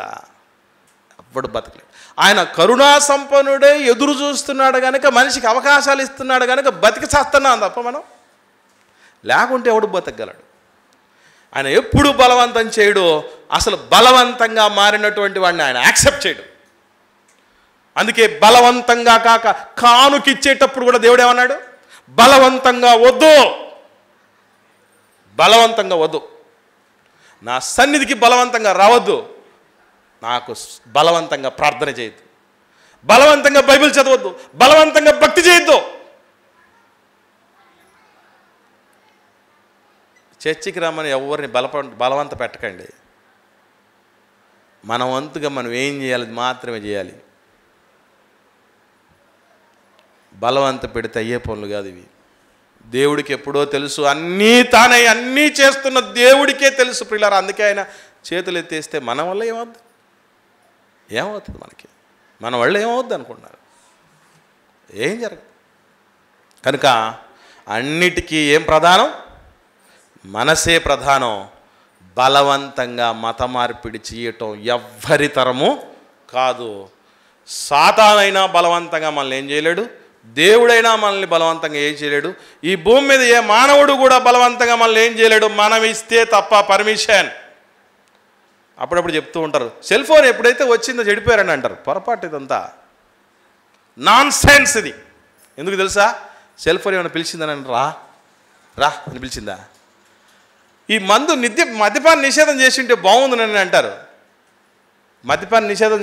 ఎవడు బతకలేడు. ఆయన కరుణా సంపన్నుడే, ఎదురు చూస్తున్నాడు కనుక, మనిషికి అవకాశాలు ఇస్తున్నాడు కనుక బతికి చేస్తున్నాం తప్ప మనం, లేకుంటే ఎవడు బతకగలడు? ఆయన ఎప్పుడు బలవంతం చేయడు. అసలు బలవంతంగా మారినటువంటి వాడిని ఆయన యాక్సెప్ట్ చేయడు. అందుకే బలవంతంగా కాక కానుకిచ్చేటప్పుడు కూడా దేవుడు ఏమన్నాడు? బలవంతంగా వద్దు. నా సన్నిధికి బలవంతంగా రావద్దు, నాకు బలవంతంగా ప్రార్థన చేయొద్దు, బలవంతంగా బైబిల్ చదవద్దు, బలవంతంగా భక్తి చేయొద్దు. చర్చికి రమ్మని ఎవరిని బలవంత పెట్టకండి. మన వంతుగా మనం ఏం చేయాలి మాత్రమే చేయాలి. బలవంత పెడితే అయ్యే పనులు కాదు ఇవి. దేవుడికి ఎప్పుడో తెలుసు, అన్నీ తానే అన్నీ చేస్తున్న దేవుడికే తెలుసు ప్రియులారా. అందుకే ఆయన చేతులు ఎత్తేస్తే మన వల్ల ఏమవుతుంది మనకి, మన వల్ల ఏమవుద్ది అనుకుంటున్నారు? ఏం జరగదు. కనుక అన్నిటికీ ఏం ప్రధానం? మనసే ప్రధానం. బలవంతంగా మత మార్పిడి చేయటం ఎవ్వరి తరము కాదు. సాతానైనా బలవంతంగా మనల్ని ఏం చేయలేడు, దేవుడైనా మనల్ని బలవంతంగా ఏం చేయలేడు. ఈ భూమి మీద ఏ మానవుడు కూడా బలవంతంగా మనల్ని ఏం చేయలేడు, మనం ఇస్తే తప్ప పర్మిషన్. అప్పుడప్పుడు చెప్తూ ఉంటారు, సెల్ ఫోన్ ఎప్పుడైతే వచ్చిందో చెడిపోయారని అంటారు. పొరపాటు, ఇదంతా నాన్ సెన్స్ ఇది. ఎందుకు తెలుసా? సెల్ ఫోన్ ఏమైనా పిలిచిందని రా అని పిలిచిందా? ఈ మద్యపాన నిషేధం చేసి ఉంటే బాగుందని అంటారు. మద్యపాన నిషేధం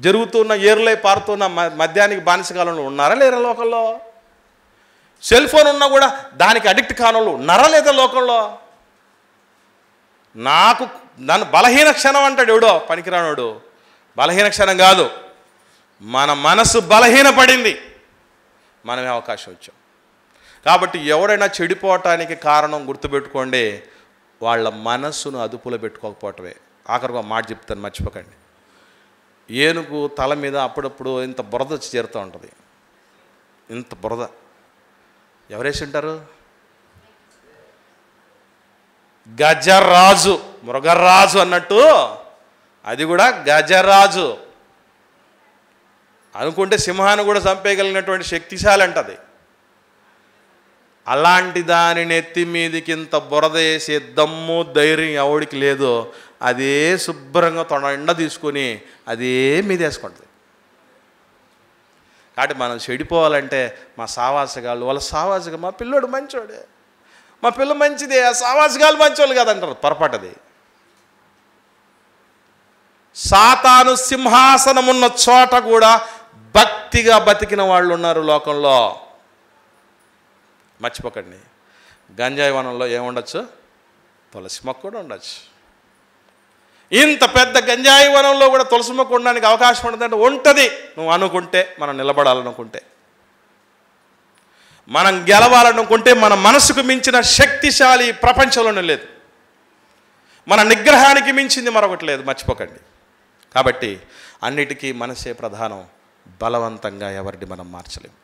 జరుగుతున్న, ఏరులై పారుతున్న మద్యానికి బానిసకాలంలో ఉన్నారా లేరా లోకంలో? సెల్ ఫోన్ ఉన్నా కూడా దానికి అడిక్ట్ కానోళ్ళు ఉన్నారా లేదా లోకంలో? నన్ను బలహీన క్షణం అంటాడు ఎవడో పనికిరానోడు. బలహీన క్షణం కాదు, మన మనసు బలహీనపడింది, మనమే అవకాశం ఇచ్చాం. కాబట్టి ఎవడైనా చెడిపోవటానికి కారణం గుర్తుపెట్టుకోండి, వాళ్ళ మనస్సును అదుపులో పెట్టుకోకపోవటమే. ఆఖరిగా మాట చెప్తాను, మర్చిపోకండి. ఏనుగు తల మీద అప్పుడప్పుడు ఇంత బురద వచ్చి చేరుతూ ఉంటుంది. ఇంత బురద ఎవరేసి ఉంటారు? గజరాజు, మృగరాజు అన్నట్టు అది కూడా గజరాజు. అనుకుంటే సింహాన్ని కూడా చంపేయగలిగినటువంటి శక్తిశాలి అంటది. అలాంటి దానిని ఎత్తి మీదికి ఇంత బురద వేసే దమ్ము ధైర్యం ఎవడికి లేదో అదే శుభ్రంగా తొండ తీసుకొని అదే మీద వేసుకుంటుంది. కాబట్టి మనం చెడిపోవాలంటే మా సావాసగాళ్ళు, వాళ్ళ సావాసగా మా పిల్లోడు మంచోడే, మా పిల్ల మంచిదే, ఆ సావాసగాళ్ళు మంచోళ్ళు కాదంటారు. పొరపాటది. సాతాను సింహాసనమున్న చోట కూడా భక్తిగా బతికిన వాళ్ళు ఉన్నారు లోకంలో. మర్చిపోకండి. గంజాయి వనంలో ఏముండొచ్చు? తులసి మొక్క కూడా ఉండొచ్చు. ఇంత పెద్ద గంజాయి వనంలో కూడా తులసి మొక్క ఉండడానికి అవకాశం ఉండదంటే ఉంటుంది. నువ్వు అనుకుంటే, మనం నిలబడాలనుకుంటే, మనం గెలవాలనుకుంటే, మన మనసుకు మించిన శక్తిశాలి ప్రపంచంలోనే లేదు. మన నిగ్రహానికి మించింది మరొకటి లేదు. మర్చిపోకండి. కాబట్టి అన్నిటికీ మనసే ప్రధానం. బలవంతంగా ఎవరిని మనం మార్చలేం.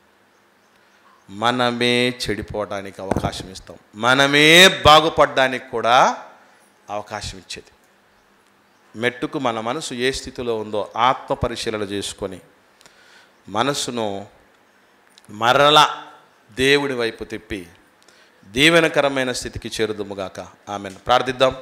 మనమే చెడిపోవడానికి అవకాశం ఇస్తాం, మనమే బాగుపడడానికి కూడా అవకాశం ఇచ్చేది. మెట్టుకు మన మనసు ఏ స్థితిలో ఉందో ఆత్మ పరిశీలన చేసుకొని మనసును మరలా దేవుడి వైపు తిప్పి దీవెనకరమైన స్థితికి చేరుదుముగాక. ఆమెను ప్రార్థిద్దాం.